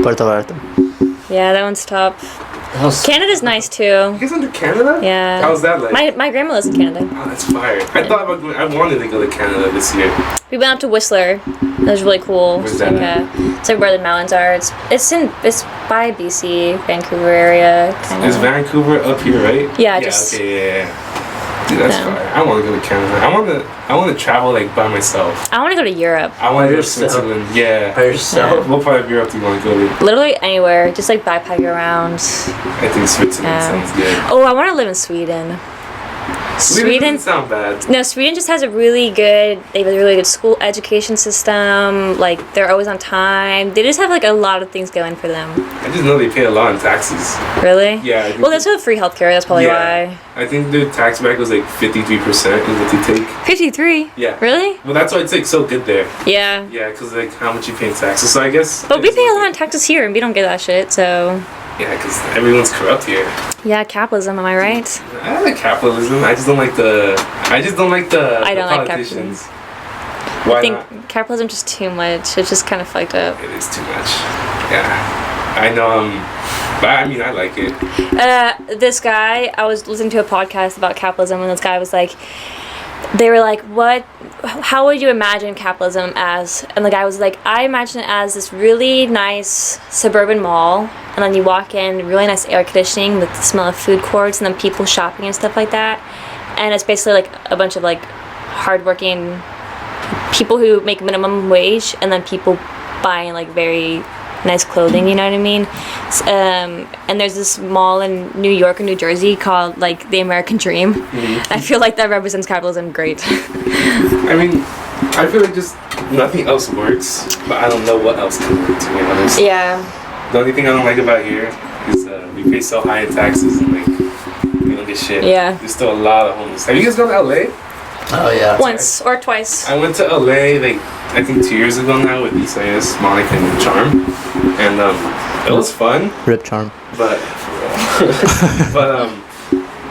Puerto Vallarta. Yeah, that one's top. Canada's nice too. You guys went to Canada? Yeah. How's that like? My grandma lives in Canada. Oh, that's fire. I thought about I wanted to go to Canada this year. We went up to Whistler. That was really cool. Where's It's that like it's like where the mountains are. It's by BC, Vancouver area. Kinda. Is Vancouver up here, right? Yeah, just. Okay, yeah. Dude, that's fire. I want to go to Canada. I want to travel like by myself. I want to go to Europe. I want to go to yourself? Switzerland. Yeah. By yourself? What part of Europe do you want to go to? Literally anywhere, just like backpacking around. I think Switzerland sounds good. Oh, I want to live in Sweden. Sweden doesn't sound bad. No, Sweden just has a really good. They have a really good school education system. Like they're always on time. They just have like a lot of things going for them. I just know they pay a lot in taxes. Really? Yeah. Well, they also have free healthcare. That's probably why. I think the tax bracket was like 53% is what they take. 53. Yeah. Really? Well, that's why it's like so good there. Yeah. Yeah, because like how much you pay in taxes. So I guess. But we pay a lot in taxes here, and we don't get that shit. So. Yeah, because everyone's corrupt here. Yeah, capitalism. Am I right? I like capitalism. I just don't like the. I don't like capitalism. politicians. Why I think not? capitalism just too much. It's just kind of fucked up. It is too much. Yeah, I know. But I mean, I like it. This guy, I was listening to a podcast about capitalism, and this guy was like, they were like, what, how would you imagine capitalism as? And the guy was like, I imagine it as this really nice suburban mall, and then you walk in, really nice air conditioning with the smell of food courts, and then people shopping and stuff like that. And it's basically like a bunch of like hardworking people who make minimum wage, and then people buying like very nice clothing, you know what I mean? And there's this mall in New York or New Jersey called like the American Dream. Mm-hmm. I feel like that represents capitalism great. I mean, I feel like just nothing else works, but I don't know what else can work, to be honest. Yeah. The only thing I don't like about here is we pay so high in taxes and like we don't get shit. Yeah. There's still a lot of homeless. Have you guys gone to LA? Oh yeah. Once or twice. I went to LA like I think 2 years ago now with Isaias, Monica, and Charm, and it was fun. Rip Charm. But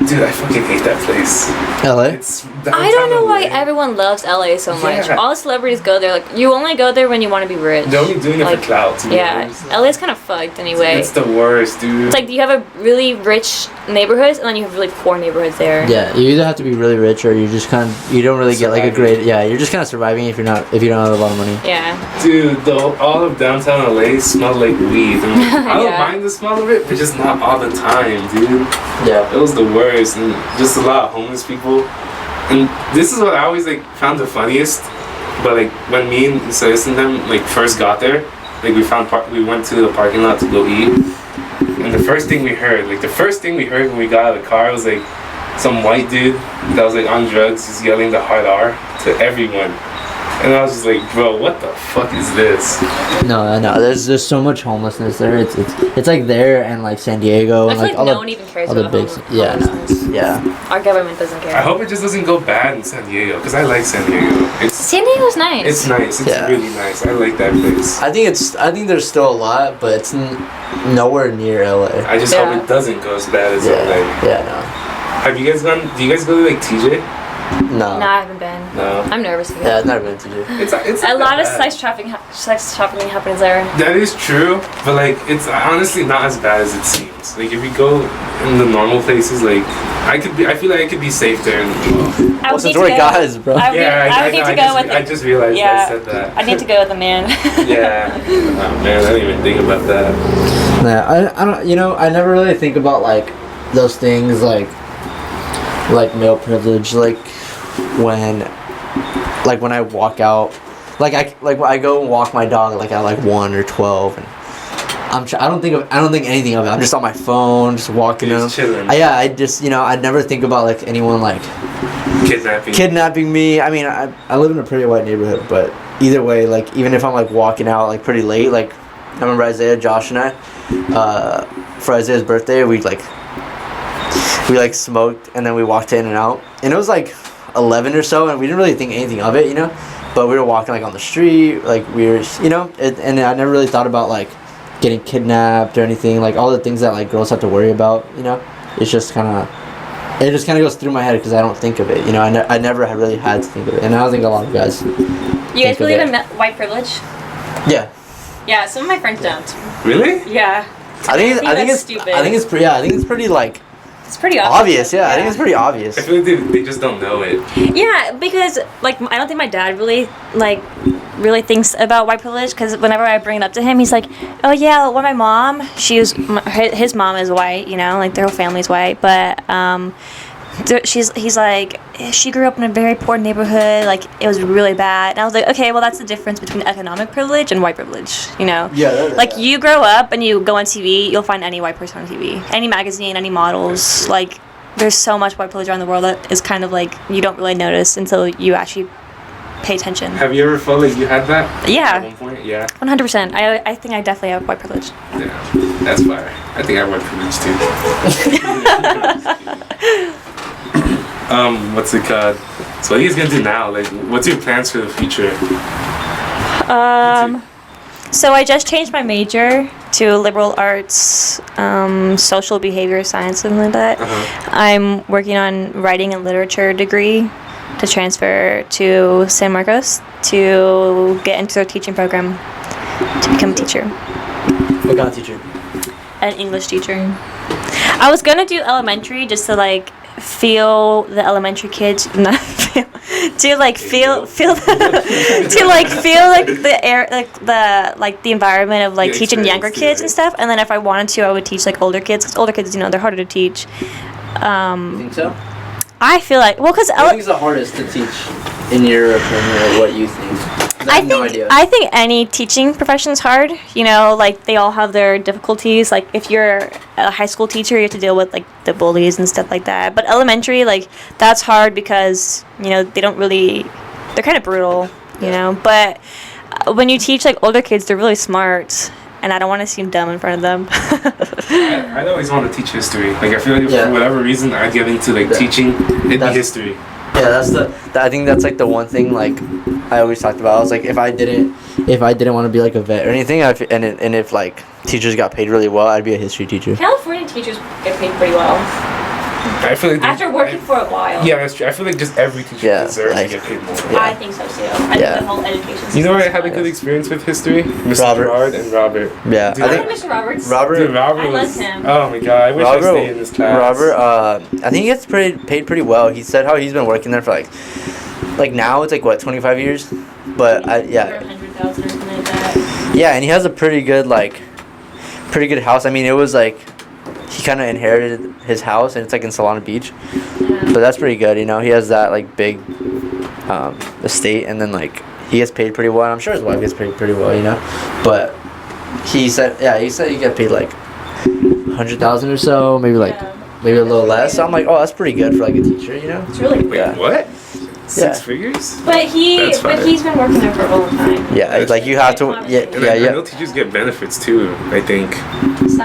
dude, I fucking hate that place. LA? It's I don't know why everyone loves LA so much. Yeah. All the celebrities go there. Like you only go there when you want to be rich. They're only doing it like, for clout. To be yeah, honest. LA's kind of fucked anyway. It's the worst, dude. It's like you have a really rich neighborhoods and then you have really poor neighborhoods there. Yeah, you either have to be really rich or you just you don't really get like a great. Yeah, you're just kind of surviving if you don't have a lot of money. Yeah. Dude, all of downtown LA smelled like weed. And I don't Yeah. mind the smell of it, but just not all the time, dude. Yeah. It was the worst, and just a lot of homeless people. And this is what I always like found the funniest. But like when me and Isaias and them like first got there, like we went to the parking lot to go eat, and the first thing we heard when we got out of the car was like some white dude that was like on drugs just yelling the hard R to everyone. And I was just like, bro, what the fuck is this? No, I know. There's so much homelessness there. It's like there and like San Diego I and feel like like all no the one even cares other about big. Yeah, no, homelessness. yeah. Our government doesn't care. I hope it just doesn't go bad in San Diego, because I like San Diego. San Diego's nice. It's nice. It's Yeah. really nice. I like that place. I think there's still a lot, but it's nowhere near LA. I just Yeah. hope it doesn't go as bad as Yeah, LA. yeah, Have you guys gone? Do you guys go to like TJ? no. No, I haven't been. No. I'm nervous to go. Yeah, I've never been to you. It's A not lot that of bad. sex trafficking happens there. That is true, but like it's honestly not as bad as it seems. Like if you go in the normal places, like I feel like I could be safe there. And, I would since need we're to go. guys, bro. I would need to go with. I just realized Yeah. I said that. I need to go with a man. Yeah. Oh man, I didn't even think about that. Yeah, I don't. I never really think about like those things like male privilege, like when I walk out, like I go and walk my dog like at like 1 or 12, and I don't think anything of it. I'm just on my phone, just walking them. Chilling. I just I never think about like anyone like kidnapping me. I mean, I live in a pretty white neighborhood, but either way, like even if I'm like walking out like pretty late, like I remember Isaiah, Josh, and I, for Isaiah's birthday, we smoked and then we walked in and out, and it was like 11 or so, and we didn't really think anything of it, but we were walking like on the street, like we were, and I never really thought about like getting kidnapped or anything, like all the things that like girls have to worry about, it just kind of goes through my head because I don't think of it, I never have really had to think of it, and I don't think a lot of guys. You guys believe in white privilege? Yeah. Yeah, some of my friends don't. Really? Yeah. I think it's stupid. I think it's pretty like. It's pretty obvious. Yeah, I think it's pretty obvious. I feel like they just don't know it. Yeah, because like I don't think my dad really thinks about white privilege, because whenever I bring it up to him, he's like, "Oh yeah, well my mom, his mom is white, like their whole family's white, but he's like, she grew up in a very poor neighborhood, like it was really bad." And I was like, okay, well that's the difference between economic privilege and white privilege, Yeah. Like you grow up and you go on TV, you'll find any white person on TV, any magazine, any models. Like there's so much white privilege around the world that is kind of like you don't really notice until you actually pay attention. Have you ever felt like you had that? Yeah. At one point? Yeah. 100%. I think I definitely have white privilege. Yeah, that's fire. I think I have white privilege too. What's it called? So what are you guys gonna do now? Like, what's your plans for the future? So I just changed my major to liberal arts, social behavior science, something like that. I'm working on writing and literature degree to transfer to San Marcos to get into their teaching program to become a teacher. What kind of teacher? An English teacher. I was gonna do elementary just to like feel the elementary kids, not feel, to like feel to like feel like the air, like the environment of like teaching younger kids and stuff. And then if I wanted to, I would teach like older kids, because older kids, they're harder to teach. You think so? I feel like, well, because I think it's the hardest to teach, in your opinion, or what you think. I think any teaching profession is hard. Like they all have their difficulties. Like if you're a high school teacher, you have to deal with like the bullies and stuff like that. But elementary, like that's hard because they don't really, they're kind of brutal. But when you teach like older kids, they're really smart, and I don't want to seem dumb in front of them. I always want to teach history. Like I feel like for whatever reason I get into like teaching, it'd be history. Yeah, I think that's like the one thing like I always talked about. I was like, if I didn't want to be like a vet or anything, and if like teachers got paid really well, I'd be a history teacher. California teachers get paid pretty well. I feel like after working for a while. Yeah, that's true. I feel like just every teacher deserves to get paid more. Yeah. I think so too. I think the whole education system. You know what I had a good experience with history? Mr. Gerard and Robert. Yeah. I think Mr. Roberts. Robert I love him. Oh my god, I wish I stayed in this class. Robert, I think he gets paid pretty well. He said how he's been working there for like now it's like what, 25 years? But yeah. 100,000 or something like that. Yeah, and he has a pretty good house. I mean, it was like he kind of inherited his house, and it's like in Solana Beach. Yeah. But that's pretty good, He has that like big estate, and then like he gets paid pretty well. And I'm sure his wife gets paid pretty well, But he said he get paid like 100,000 or so, maybe maybe a little less. So I'm like, oh, that's pretty good for like a teacher, It's really Wait, what? 6 figures? But he's been working there for a long time. Yeah, like you have to. Yeah. I know teachers get benefits too. I think.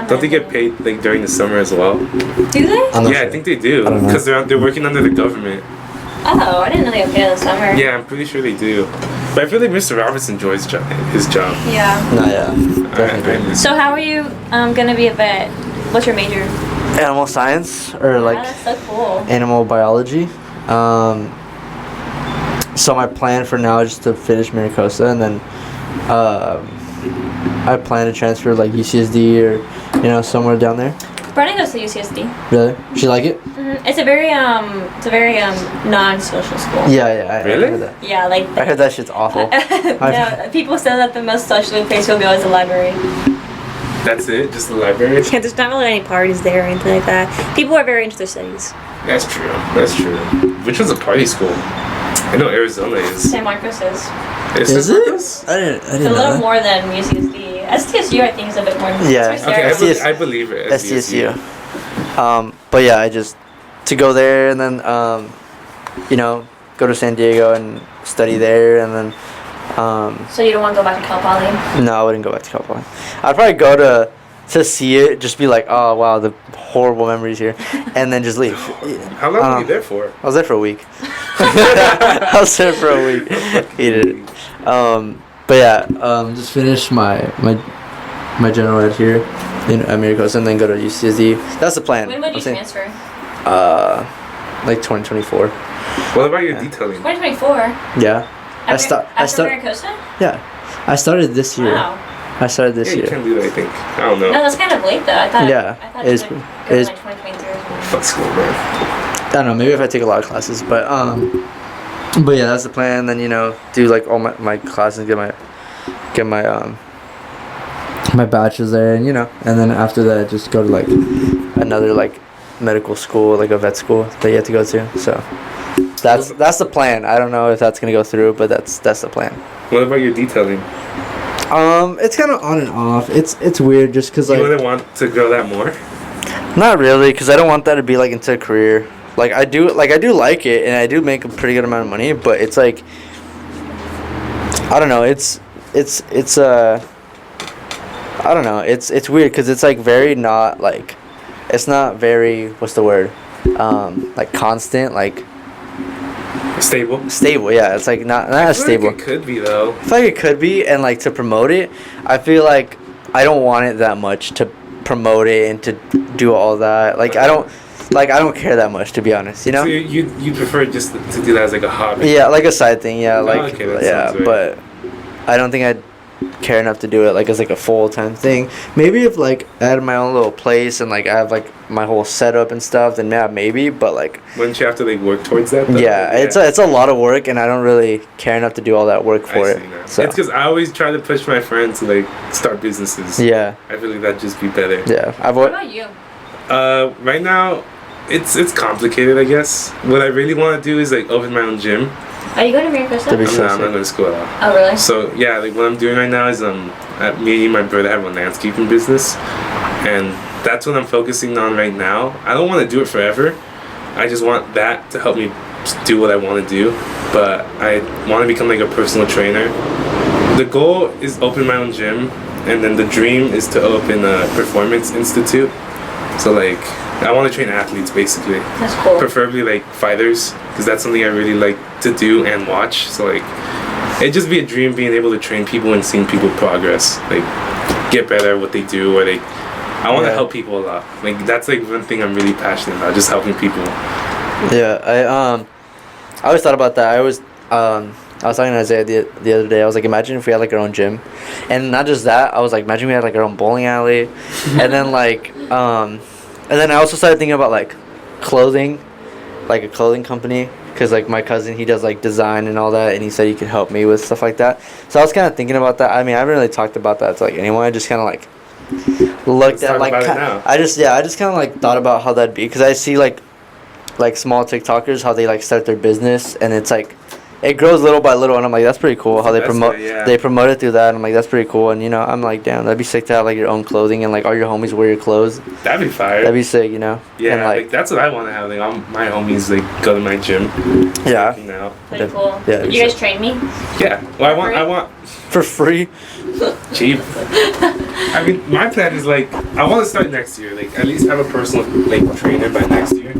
Don't they get paid like during the summer as well? Do they? Yeah, I think they do. Because they're working under the government. Oh, I didn't know they got paid in the summer. Yeah, I'm pretty sure they do. But I feel like Mr. Roberts enjoys his job. Yeah. No, yeah. So how are you gonna be a vet? What's your major? Animal science or like that's so cool. Animal biology. So my plan for now is just to finish Maricosta, and then I plan to transfer like UCSD or somewhere down there. Brennan goes to UCSD. Really? She like it? Mm-hmm. It's a very non-social school. Yeah. Really? I heard that. Yeah, like. I heard that shit's awful. No, people say that the most social place you'll go is the library. That's it? Just the library? Yeah, there's not really any parties there or anything like that. People are very into their studies. That's true. Which was a party school? I know Arizona is. San Marcos is. Is it? I didn't It's a little more than UCSD. STSU, I think, is a bit more. Yeah. Okay, I believe it. STSU. But yeah, I just to go there and then go to San Diego and study there and then. So you don't want to go back to Cal Poly? No, I wouldn't go back to Cal Poly. I'd probably go to see it, just be like, oh wow, the horrible memories here, and then just leave. How long were you there for? I was there for a week. I was there for a week. Hated it. But yeah, just finish my general ed here in Americas and then go to UCSD. That's the plan. When would you transfer? Like 2024. What about your detailing? 2024. Yeah. I started this year. Wow. I started this year. You can do that, I think. I don't know. No, that's kind of late though. I thought. Yeah, I thought it is. Like 2023 or something. Fuck school, bro. I don't know. Maybe if I take a lot of classes, but yeah, that's the plan. Then do like all my classes, get my my bachelor's there, and and then after that, just go to like another like medical school, like a vet school that you have to go to. So that's the plan. I don't know if that's gonna go through, but that's the plan. What about your detailing? It's kind of on and off. It's weird just because like. You wouldn't want to grow that more? Not really, because I don't want that to be like into a career. Like I do like it, and I do make a pretty good amount of money, but it's like. I don't know. It's I don't know. It's weird because it's like very not like. It's not very what's the word, like constant like. Stable, yeah. It's like not as stable. Like it could be though. I feel like it could be, and like to promote it, I feel like I don't want it that much to promote it and to do all that. Like I don't care that much, to be honest. So you prefer just to do that as like a hobby? Yeah, like a side thing. Yeah, like okay, yeah, but I don't think I'd care enough to do it like as like a full-time thing. Maybe if like I had my own little place and like I have like my whole setup and stuff, then yeah, maybe. But like, wouldn't you have to like work towards that though? Yeah, it's a lot of work, and I don't really care enough to do all that work for it. So it's because I always try to push my friends to like start businesses. Yeah, I feel like that'd just be better. Yeah, what about you? Right now it's complicated, I guess. What I really want to do is like open my own gym. Are you going to America? No, I'm not going to school at all. Oh, really? So yeah, like what I'm doing right now is me and my brother have a landscaping business, and that's what I'm focusing on right now. I don't want to do it forever. I just want that to help me do what I want to do, but I want to become like a personal trainer. The goal is open my own gym, and then the dream is to open a performance institute. So like I want to train athletes basically. That's cool. Preferably like fighters, because that's something I really like to do and watch. So like it'd just be a dream being able to train people and seeing people progress, like get better at what they do, or like I want to help people a lot. Like that's like one thing I'm really passionate about, just helping people. Yeah, I always thought about that. I was talking to Isaiah the other day. I was like, imagine if we had like our own gym, and not just that. I was like, imagine we had like our own bowling alley, and then like and then I also started thinking about like clothing, like a clothing company, because like my cousin, he does like design and all that, and he said he could help me with stuff like that. So I was kind of thinking about that. I mean, I haven't really talked about that to like anyone. I just kind of like looked at like I just kind of like thought about how that'd be, because I see like small TikTokers, how they like start their business, and it's like it grows little by little, and I'm like, that's pretty cool how they promote it through that, and I'm like, that's pretty cool. And I'm like, damn, that'd be sick to have like your own clothing and like all your homies wear your clothes. That'd be fire. That'd be sick, Yeah, and, like that's what I want to have. Like my homies like go to my gym. Yeah. Pretty cool. Yeah. You guys train me? Yeah. Well, I want for free. Cheap. I mean, my plan is like I want to start next year. Like at least have a personal like trainer by next year.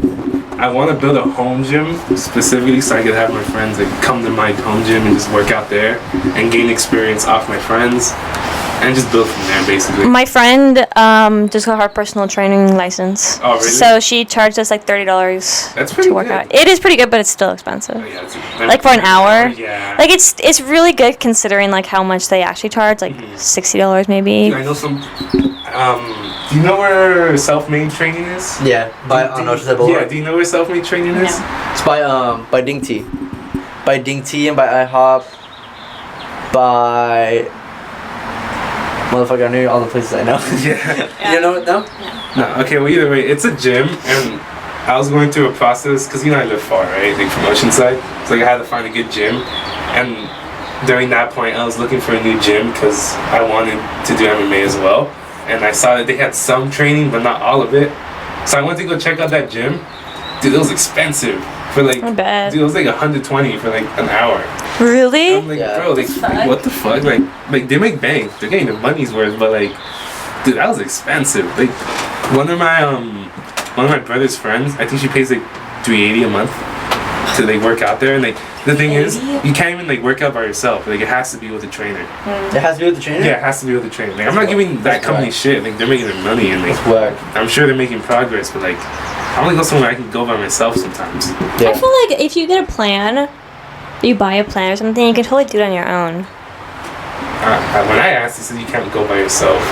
I want to build a home gym specifically so I could have my friends like come to my home gym and just work out there and gain experience off my friends and just build from there basically. My friend just got her personal training license. Oh, really? So she charged us like $30 That's pretty to work good. out. It is pretty good, but it's still expensive. Oh, yeah, like for an hour. Yeah. Like it's really good considering like how much they actually charge, like $60 maybe. I know some. Do you know where self-made training is? Yeah, Yeah, do you know where self-made training is? It's by Ding T. By Ding T and by IHOP. By motherfucker, I knew all the places I know. Yeah. You know it now? No. Okay, well either way, it's a gym, and I was going through a process, because I live far, right? Like from Oceanside. So like I had to find a good gym. And during that point, I was looking for a new gym because I wanted to do MMA as well. And I saw that they had some training, but not all of it. So I went to go check out that gym. Dude, it was expensive. For like, I bet. Dude, it was like $120 for like an hour. Really? I'm like, bro, like what the fuck? Like they make bank. They're getting their money's worth, but like, dude, that was expensive. Like, one of my brother's friends, I think she pays like $380 a month to like work out there, and like the thing is, you can't even like work out by yourself. Like, it has to be with a trainer. It has to be with the trainer? Yeah, it has to be with a trainer. Like, I'm not giving that company shit. Like, they're making their money, and like, I'm sure they're making progress, but like, I only go somewhere I can go by myself sometimes. Yeah. I feel like if you get a plan, you buy a plan or something, you can totally do it on your own. When I asked, he said you can't go by yourself.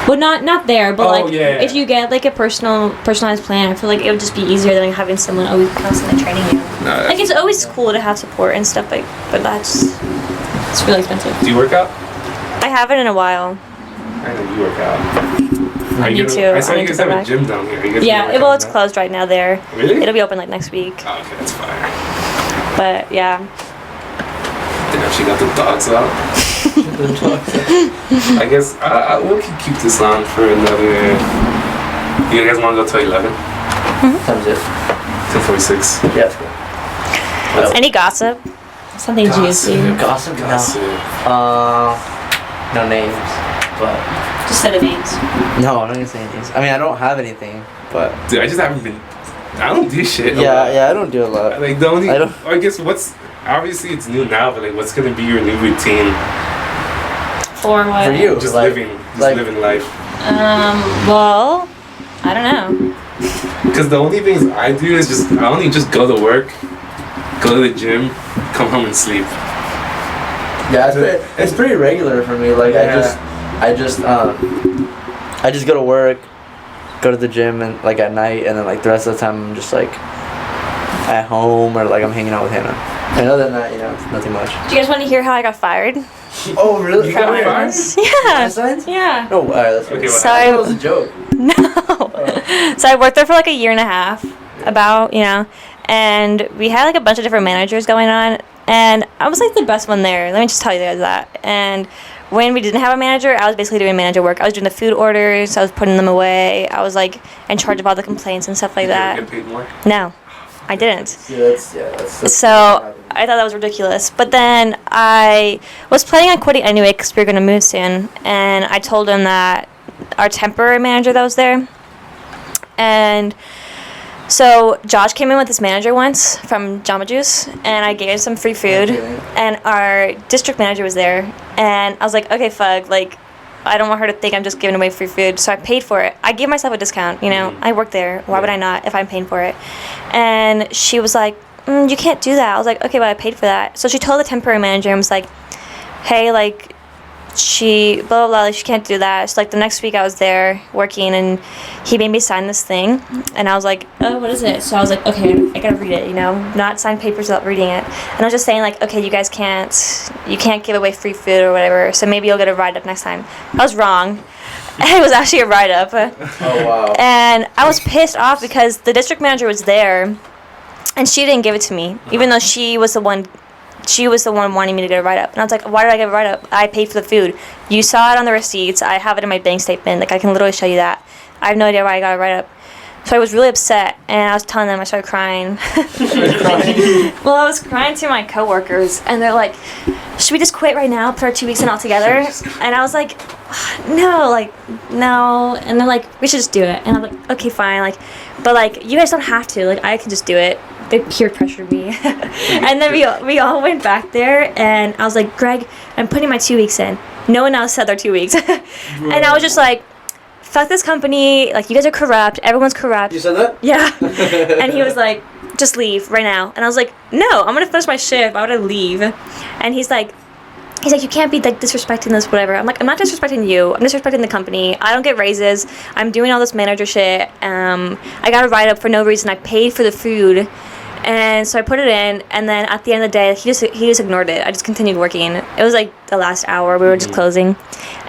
Well, not there, but if you get like a personalized plan, I feel like it would just be easier than having someone always constantly training you. Like, it's always cool to have support and stuff, like, but it's really expensive. Do you work out? I haven't in a while. I know you work out. I need to. I saw you guys have a gym down here. Yeah, well, it's closed right now there. Really? It'll be open like next week. Oh, okay, that's fire. But yeah. They actually got the dogs out. I guess we'll keep this on for another. You guys want to go till 11? Time's it. 10:46. Yeah, that's good. Any gossip? Something juicy. Gossip? No names, but just say the names. No, I'm not gonna say names. I mean, I don't have anything, but dude, I just haven't been. I don't do shit. Yeah, I don't do a lot. Like, the only. I guess obviously it's new now, but like, what's gonna be your new routine? For what? For you, just like, living life. Well, I don't know. Because the only things I do is I only just go to work, go to the gym, come home and sleep. Yeah, it's pretty regular for me. Like, I just go to work, go to the gym, and like at night, and then like the rest of the time I'm just like at home or like I'm hanging out with Hannah. And other than that, it's nothing much. Do you guys want to hear how I got fired? Oh, really? You got fired? Yeah. Yeah. No, alright, okay, so that was a joke. No. So I worked there for like a year and a half, and we had like a bunch of different managers going on, and I was like the best one there. Let me just tell you guys that. And when we didn't have a manager, I was basically doing manager work. I was doing the food orders, I was putting them away, I was like in charge of all the complaints and stuff like that. Did you get paid more? No, I didn't. That's so I thought that was ridiculous. But then I was planning on quitting anyway because we were going to move soon. And I told him that our temporary manager that was there. And so Josh came in with his manager once from Jamba Juice, and I gave him some free food. And our district manager was there. And I was like, okay, fuck, like, I don't want her to think I'm just giving away free food. So I paid for it. I gave myself a discount, I work there. Why would I not if I'm paying for it? And she was like, you can't do that. I was like, okay, but I paid for that. So she told the temporary manager and was like, hey, like, she blah blah blah, like, she can't do that. So like the next week I was there working, and he made me sign this thing, and I was like, oh, what is it? So I was like, okay, I gotta read it, not sign papers without reading it. And I was just saying like, okay, you guys can't give away free food or whatever, so maybe you'll get a write-up next time. I was wrong. It was actually a write-up. Oh wow. And I was pissed off because the district manager was there, and she didn't give it to me, even though she was the one wanting me to get a write-up. And I was like, why did I get a write-up? I paid for the food. You saw it on the receipts. I have it in my bank statement. Like, I can literally show you that. I have no idea why I got a write-up. So I was really upset, and I was telling them, I started crying. Well, I was crying to my coworkers, and they're like, should we just quit right now, put our 2 weeks in all together? And I was like, no. And they're like, we should just do it. And I'm like, okay, fine. But you guys don't have to. I can just do it. They peer pressured me. And then we all went back there, and I was like, Greg, I'm putting my 2 weeks in. No one else said their 2 weeks. And I was just like, fuck this company. Like, you guys are corrupt. Everyone's corrupt. You said that? Yeah. And he was like, just leave right now. And I was like, no, I'm going to finish my shift. Why would I leave? And he's like, you can't be disrespecting this, whatever. I'm like, I'm not disrespecting you. I'm disrespecting the company. I don't get raises. I'm doing all this manager shit. I got a write-up for no reason. I paid for the food. And so I put it in, and then at the end of the day, he just ignored it. I just continued working. It was like the last hour. We were just closing,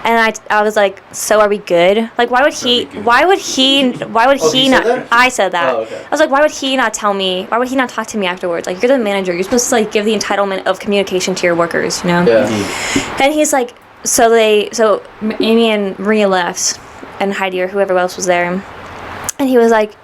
and I was like, "So are we good? Like, why would he not?" I said that. Oh, okay. I was like, "Why would he not tell me? Why would he not talk to me afterwards? Like, you're the manager. You're supposed to like give the entitlement of communication to your workers, you know?" Yeah. And he's like, so Amy and Maria left, and Heidi or whoever else was there, and he's like,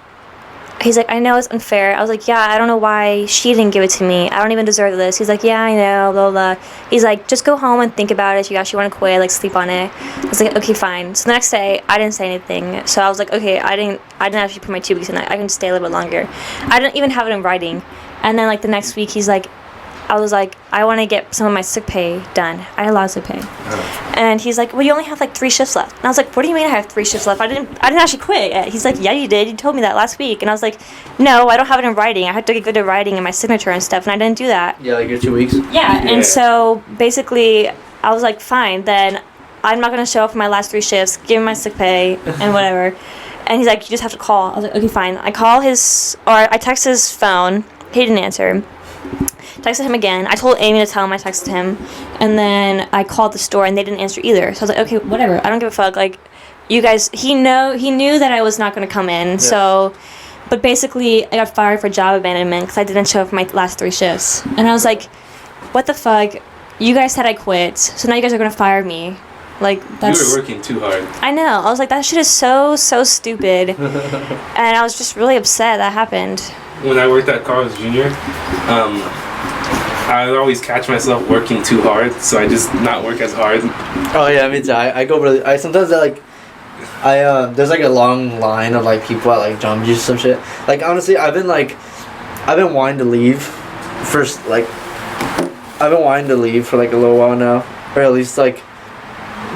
I know it's unfair. I was like, yeah, I don't know why she didn't give it to me. I don't even deserve this. He's like, yeah, I know, blah, blah. He's like, just go home and think about it. If you actually want to quit, like, sleep on it. I was like, okay, fine. So the next day, I didn't say anything. So I was like, okay, I didn't actually put my 2 weeks in that. I can stay a little bit longer. I didn't even have it in writing. And then, like, the next week, he's like, I was like, I want to get some of my sick pay done. I had a lot of sick pay. And he's like, well, you only have like 3 shifts left. And I was like, what do you mean I have 3 shifts left? I didn't actually quit yet. He's like, yeah, you did. You told me that last week. And I was like, no, I don't have it in writing. I had to get good at writing and my signature and stuff, and I didn't do that. Yeah, like your 2 weeks? Yeah. And so basically, I was like, fine, then I'm not going to show up for my last 3 shifts, give him my sick pay and whatever. And he's like, you just have to call. I was like, okay, fine. I text his phone. He didn't answer. Texted him again. I told Amy to tell him I texted him, and then I called the store and they didn't answer either. So I was like, okay, whatever. I don't give a fuck. Like, you guys, he knew that I was not going to come in. Yeah. So, but basically, I got fired for job abandonment because I didn't show up for my last 3 shifts. And I was like, what the fuck? You guys said I quit, so now you guys are going to fire me. Like, that's... You were working too hard. I know. I was like, that shit is so stupid. And I was just really upset that happened. When I worked at Carl's Jr., I would always catch myself working too hard, so I just not work as hard. Oh yeah, me too. I go really. Sometimes there's like a long line of like people at like Jamba Juice or some shit. Like honestly, I've been wanting to leave for like a little while now, or at least like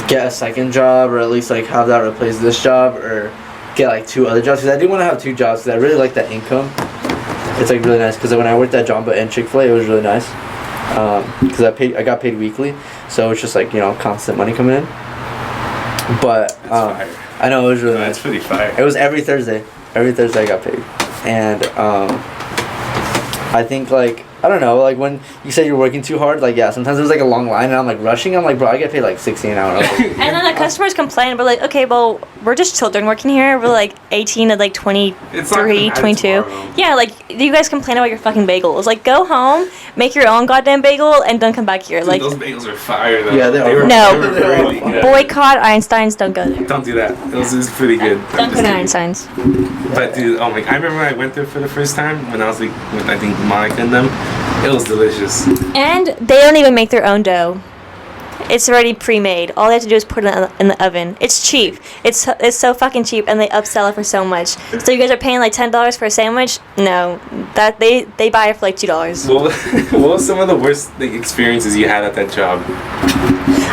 get a second job, or at least like have that replace this job, or get like 2 other jobs. Because I do want to have 2 jobs because I really like that income. It's like really nice because when I worked at Jamba and Chick-fil-A, it was really nice. Because I got paid weekly, so it's just like, you know, constant money coming in. But I know it was really nice. It's pretty fire. It was every Thursday. Every Thursday I got paid, and I think like, I don't know, like when you say you're working too hard, like yeah, sometimes there's like a long line and I'm like rushing. I'm like, bro, I get paid like $16 an hour. And then the customers complain. We're like, okay, well, we're just children working here. We're like 18 to like 23, 22. Yeah, like you guys complain about your fucking bagels. Like go home, make your own goddamn bagel, and don't come back here. Dude, like those bagels are fire though. Yeah, they were. No, they were really good. Boycott Einstein's. Don't go there. Don't do that. Those is pretty good. Don't go to Einstein's. But dude, oh my! I remember when I went there for the first time when I was like, with I think Monica and them. It was delicious. And they don't even make their own dough. It's already pre-made. All they have to do is put it in the oven. It's cheap. It's so fucking cheap, and they upsell it for so much. So you guys are paying like $10 for a sandwich? No, that they buy it for like $2. Well, what was some of the worst experiences you had at that job?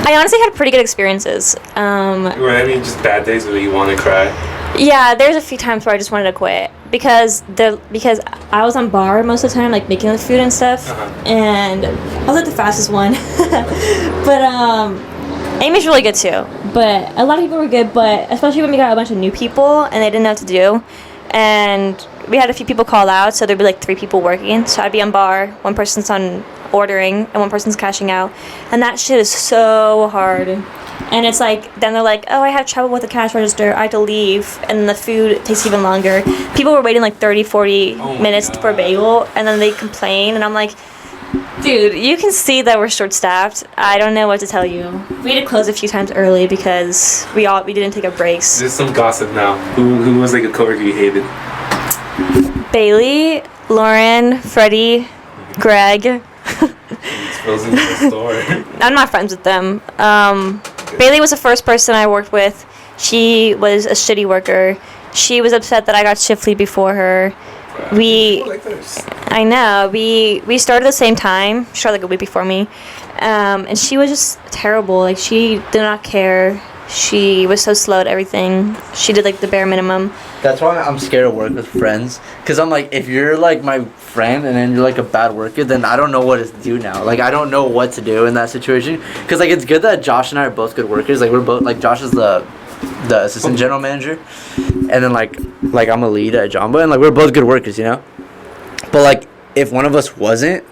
I honestly had pretty good experiences. Were any just bad days where you want to cry? Yeah, there's a few times where I just wanted to quit because I was on bar most of the time, like making the food and stuff, and I was like the fastest one. But Amy's really good too. But a lot of people were good, but especially when we got a bunch of new people and they didn't know what to do, and we had a few people call out, so there'd be like 3 people working. So I'd be on bar, 1 person's on ordering, and 1 person's cashing out, and that shit is so hard. And it's like, then they're like, oh, I have trouble with the cash register, I have to leave, and the food takes even longer. People were waiting like 30, 40 minutes for a bagel, and then they complain, and I'm like, dude, you can see that we're short-staffed. I don't know what to tell you. We had to close a few times early because we didn't take our breaks. There's some gossip now. Who was like a coworker you hated? Bailey, Lauren, Freddie, Greg. Exposing the store. I'm not friends with them. Bailey was the first person I worked with. She was a shitty worker. She was upset that I got shift lead before her. I know. We started at the same time. She started like a week before me. And she was just terrible. Like, she did not care. She was so slow at everything. She did like the bare minimum. That's why I'm scared to work with friends. Because I'm like, if you're like my friend and then you're like a bad worker, then I don't know what to do now. Like, I don't know what to do in that situation. Because like, it's good that Josh and I are both good workers. Like, we're both, like, Josh is the assistant general manager, and then like I'm a lead at Jamba, and like we're both good workers, you know. But like if one of us wasn't,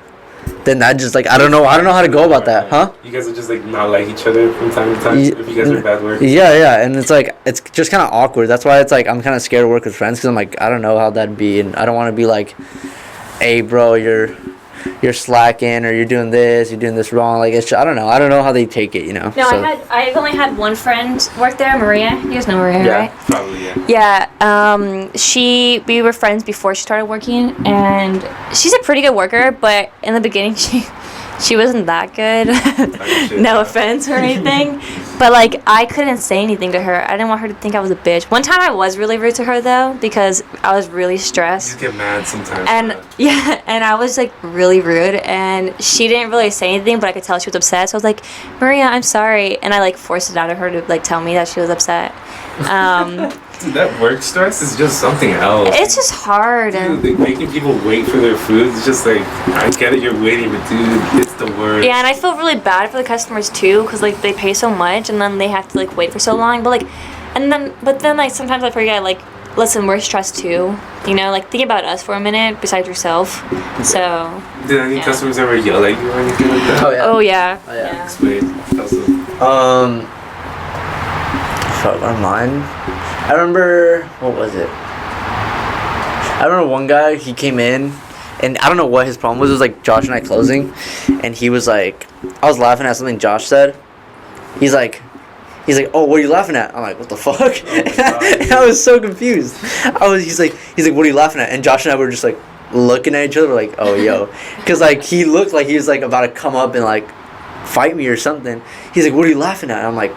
then that just like I don't know how to go about that, huh? You guys are just like not like each other from time to time if you guys are bad workers. Yeah, and it's like it's just kind of awkward. That's why it's like I'm kind of scared to work with friends because I'm like I don't know how that'd be, and I don't want to be like, hey bro, you're slacking or you're doing this wrong. Like it's just, I don't know how they take it, you know. No, so. I've only had one friend work there, Maria. You guys know Maria, right? Probably, yeah. Yeah. We were friends before she started working, and she's a pretty good worker. But in the beginning, she wasn't that good. No offense or anything, but like I couldn't say anything to her. I didn't want her to think I was a bitch. One time I was really rude to her though because I was really stressed. You just get mad sometimes. And and I was like really rude, and she didn't really say anything, but I could tell she was upset. So I was like, Maria, I'm sorry, and I like forced it out of her to like tell me that she was upset. Dude, that work stress is just something else. It's just hard. Dude, like, making people wait for their food is just like, I get it, you're waiting, but dude, it's the worst. Yeah, and I feel really bad for the customers too, because like they pay so much, and then they have to like wait for so long. But then like sometimes I forget like, listen, we're stressed too. You know, like think about us for a minute besides yourself. So. Did any customers ever yell at you or anything like that? Oh yeah. Explain. Fuck, mine. I remember, what was it? I remember one guy, he came in, and I don't know what his problem was. It was like Josh and I closing, and he was like, I was laughing at something Josh said. He's like, oh, what are you laughing at? I'm like, what the fuck? And I was so confused. He's like, what are you laughing at? And Josh and I were just like looking at each other, we're like, oh, yo. Because like he looked like he was like about to come up and like fight me or something. He's like, what are you laughing at? And I'm like,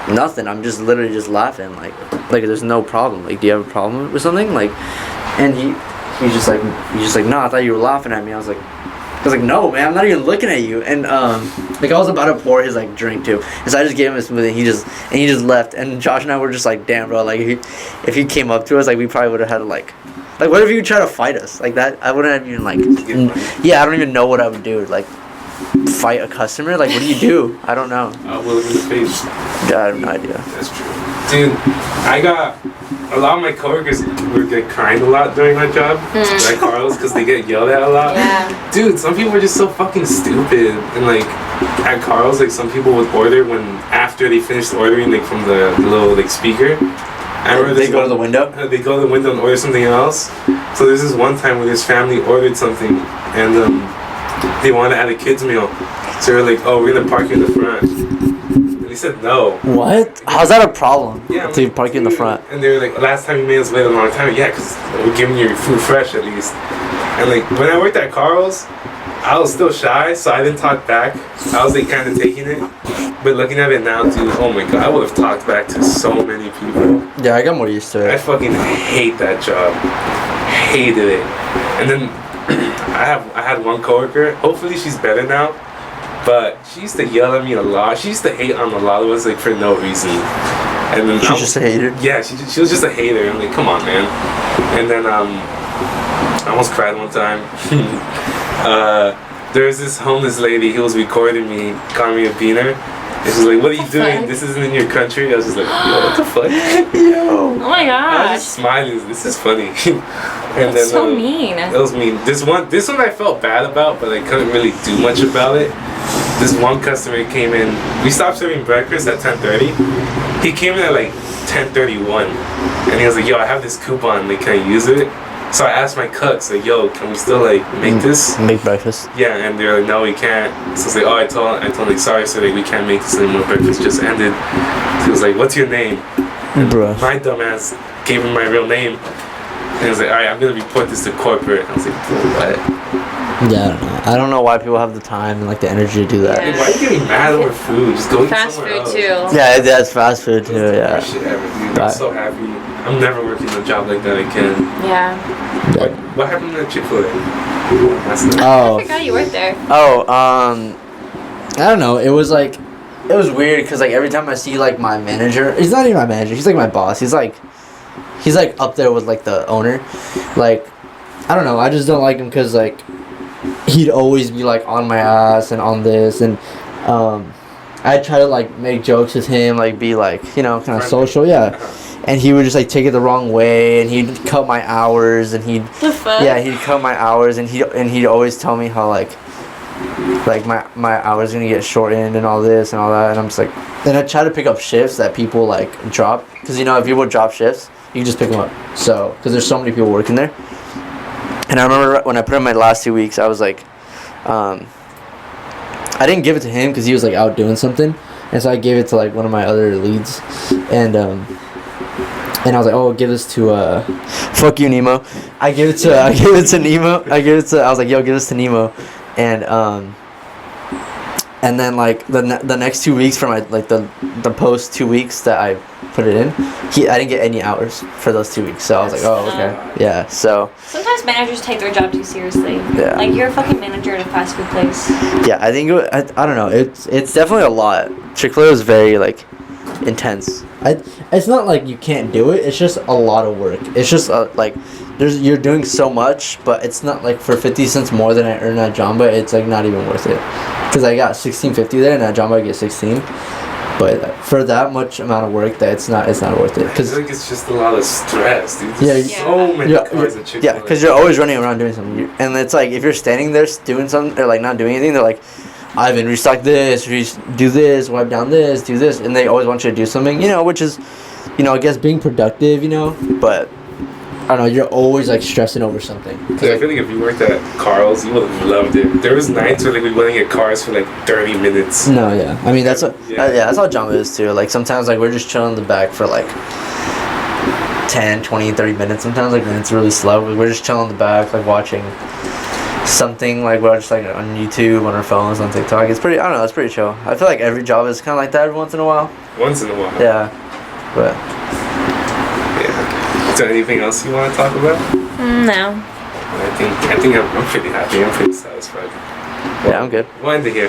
nothing. I'm just literally just laughing. Like there's no problem. Like, do you have a problem with something? Like, and he's just like, no, I thought you were laughing at me. I was like, no, man, I'm not even looking at you. And like I was about to pour his like drink too, and so I just gave him a smoothie. And he just left. And Josh and I were just like, damn, bro. Like if he came up to us, like we probably would have had to like what if you try to fight us like that? I wouldn't have even like, yeah, I don't even know what I would do. Like fight a customer? Like what do you do? I don't know. Will it in the face? Yeah, I have no idea. That's true. Dude, I got a lot of my coworkers were get crying a lot during my job, like Carlos, because they get yelled at a lot. Yeah. Dude, some people are just so fucking stupid. And like at Carlos, like some people would order when after they finished ordering, like from the little like speaker. I remember they go to the window. They go to the window and order something else. So there's this one time where this family ordered something, and they wanted to add a kids meal. So they were like, "Oh, we're gonna park you in the front." He said no. What? How's that a problem? Yeah, to like, park you in the front. And they were like, last time you made us wait a long time. Yeah, because we're giving you your food fresh at least. And like when I worked at Carl's, I was still shy, so I didn't talk back. I was like kind of taking it. But looking at it now, dude, oh my god, I would have talked back to so many people. Yeah, I got more used to it. I fucking hate that job. Hated it. And then I had one coworker. Hopefully she's better now. But she used to yell at me a lot. She used to hate on a lot of us, like, for no reason. And then she's just a hater? Yeah, she was just a hater. I'm like, come on, man. And then I almost cried one time. There was this homeless lady who was recording me, calling me a beaner. And she's like, what are you doing? This isn't in your country. I was just like, yo, what the fuck? Yo. Oh my gosh. I was just smiling. This is funny. And That's so mean. That was mean. This one I felt bad about, but I couldn't really do much about it. This one customer came in. We stopped serving breakfast at 10:30. He came in at like 10:31, and he was like, "Yo, I have this coupon. Like, can I use it?" So I asked my cooks, like, "Yo, can we still like make this? Make breakfast?" Yeah, and they're like, "No, we can't." So I was like, "Oh, I told him, like, sorry, sir, like, we can't make this anymore. Breakfast just ended." So he was like, "What's your name?" And my dumbass gave him my real name. And he was like, "All right, I'm gonna report this to corporate." I was like, "What?" Yeah, I don't know why people have the time and like the energy to do that. Yeah. Why are you getting mad over food? Just go eat fast somewhere food else. too. Yeah, that's fast food too. That's Yeah. the worst shit ever, dude. I'm so happy. I'm never working a job like that again. Yeah. What happened to Chick-fil-A? Oh. I forgot you worked there. Oh, I don't know. It was weird because like every time I see like my manager, he's not even my manager. He's like my boss. He's like up there with like the owner. Like, I don't know. I just don't like him because like he'd always be like on my ass and on this, and I try to like make jokes with him, like be like, you know, kind of social, yeah. and he would just like take it the wrong way, and he'd cut my hours, and he'd cut my hours, and he'd always tell me how like my hours gonna get shortened and all this and all that, and I'm just like, then I try to pick up shifts that people like drop, because if people drop shifts, you can just pick them up. So because there's so many people working there, and I remember when I put in my last 2 weeks, I was like, I didn't give it to him because he was like out doing something, and so I gave it to like one of my other leads, and I was like, oh, give this to fuck you, Nemo. I gave it to Nemo. I was like, yo, give this to Nemo, and then like the next 2 weeks for my like the post 2 weeks that I put it in, I didn't get any hours for those 2 weeks. So I was like, oh, okay, yeah. So sometimes managers take their job too seriously. Yeah. Like you're a fucking manager at a fast food place. Yeah, I think I don't know. It's definitely a lot. Chick-fil-A is very like intense. It's not like you can't do it. It's just a lot of work. It's just like you're doing so much, but it's not like for 50 cents more than I earn at Jamba. It's like not even worth it, because I got $16.50 there, and at Jamba I get 16. But for that much amount of work, that it's not worth it. Cause I think it's just a lot of stress, dude. There's so many cars at Chick-fil-A. Yeah, because you're always running around doing something, and it's like if you're standing there doing something or like not doing anything, they're like, Ivan, restock this, do this, wipe down this, do this, and they always want you to do something, which is, I guess being productive, but I don't know, you're always like stressing over something. I feel like if you worked at Carl's, you would have loved it. There was nights where like we wouldn't get cars for like 30 minutes. No, yeah, I mean that's that's how Jamba is too. Like sometimes like we're just chilling in the back for like 10, 20, 30 minutes. Sometimes like when it's really slow, we're just chilling in the back, like watching something, like we're just like on YouTube, on our phones, on TikTok. It's pretty, I don't know, it's pretty chill. I feel like every job is kind of like that every once in a while. Yeah, but yeah. Is there anything else you want to talk about? No. I think I'm pretty happy. I'm pretty satisfied. Well, yeah, I'm good. We'll end it here.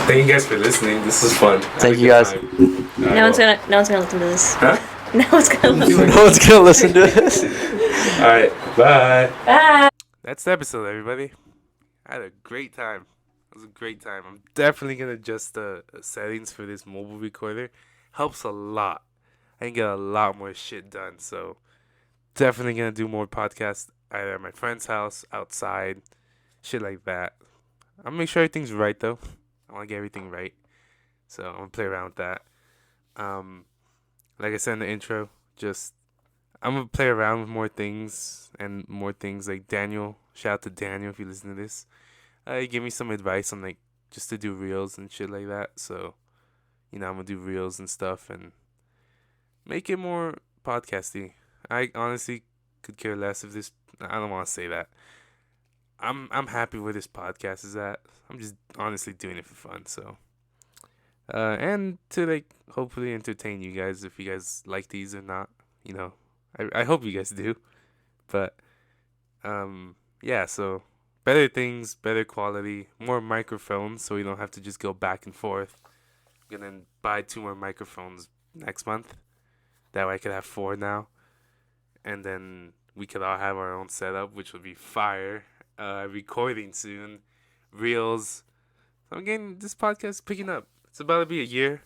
Thank you guys for listening. This was fun. Thank you guys. No one's gonna listen to this. Huh? No one's gonna listen. No one's gonna listen to this. All right. Bye. Bye. That's the episode, everybody. I had a great time. It was a great time. I'm definitely going to adjust the settings for this mobile recorder. Helps a lot. I can get a lot more shit done. So, definitely going to do more podcasts either at my friend's house, outside, shit like that. I'm going to make sure everything's right, though. I want to get everything right. So, I'm going to play around with that. Like I said in the intro, I'm going to play around with more things like Daniel. Shout out to Daniel if you listen to this. He gave me some advice on like just to do reels and shit like that. So, I'm going to do reels and stuff and make it more podcasty. I honestly could care less if this, I don't want to say that. I'm happy where this podcast is at. I'm just honestly doing it for fun. So, and to like hopefully entertain you guys if you guys like these or not, I hope you guys do, but yeah, so better things, better quality, more microphones, so we don't have to just go back and forth. I'm gonna buy 2 more microphones next month. That way I could have 4 now, and then we could all have our own setup, which would be fire. Recording soon, reels. So again, this podcast is picking up. It's about to be a year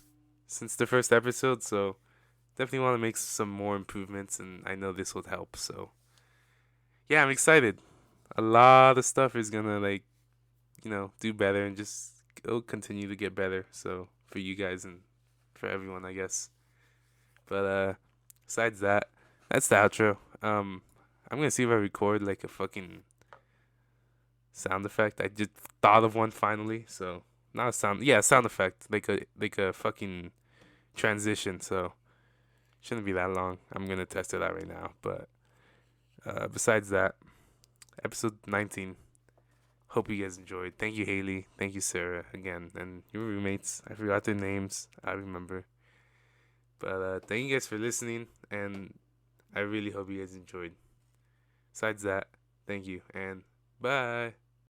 since the first episode, so definitely want to make some more improvements, and I know this would help. So, yeah, I'm excited. A lot of stuff is gonna do better, and it'll continue to get better. So for you guys and for everyone, I guess. But besides that, that's the outro. I'm gonna see if I record like a fucking sound effect. I just thought of one finally. So not a sound effect, like a fucking transition. So. Shouldn't be that long. I'm going to test it out right now. But besides that, episode 19. Hope you guys enjoyed. Thank you, Hailey. Thank you, Sarah, again. And your roommates. I forgot their names. I remember. But thank you guys for listening. And I really hope you guys enjoyed. Besides that, thank you. And bye.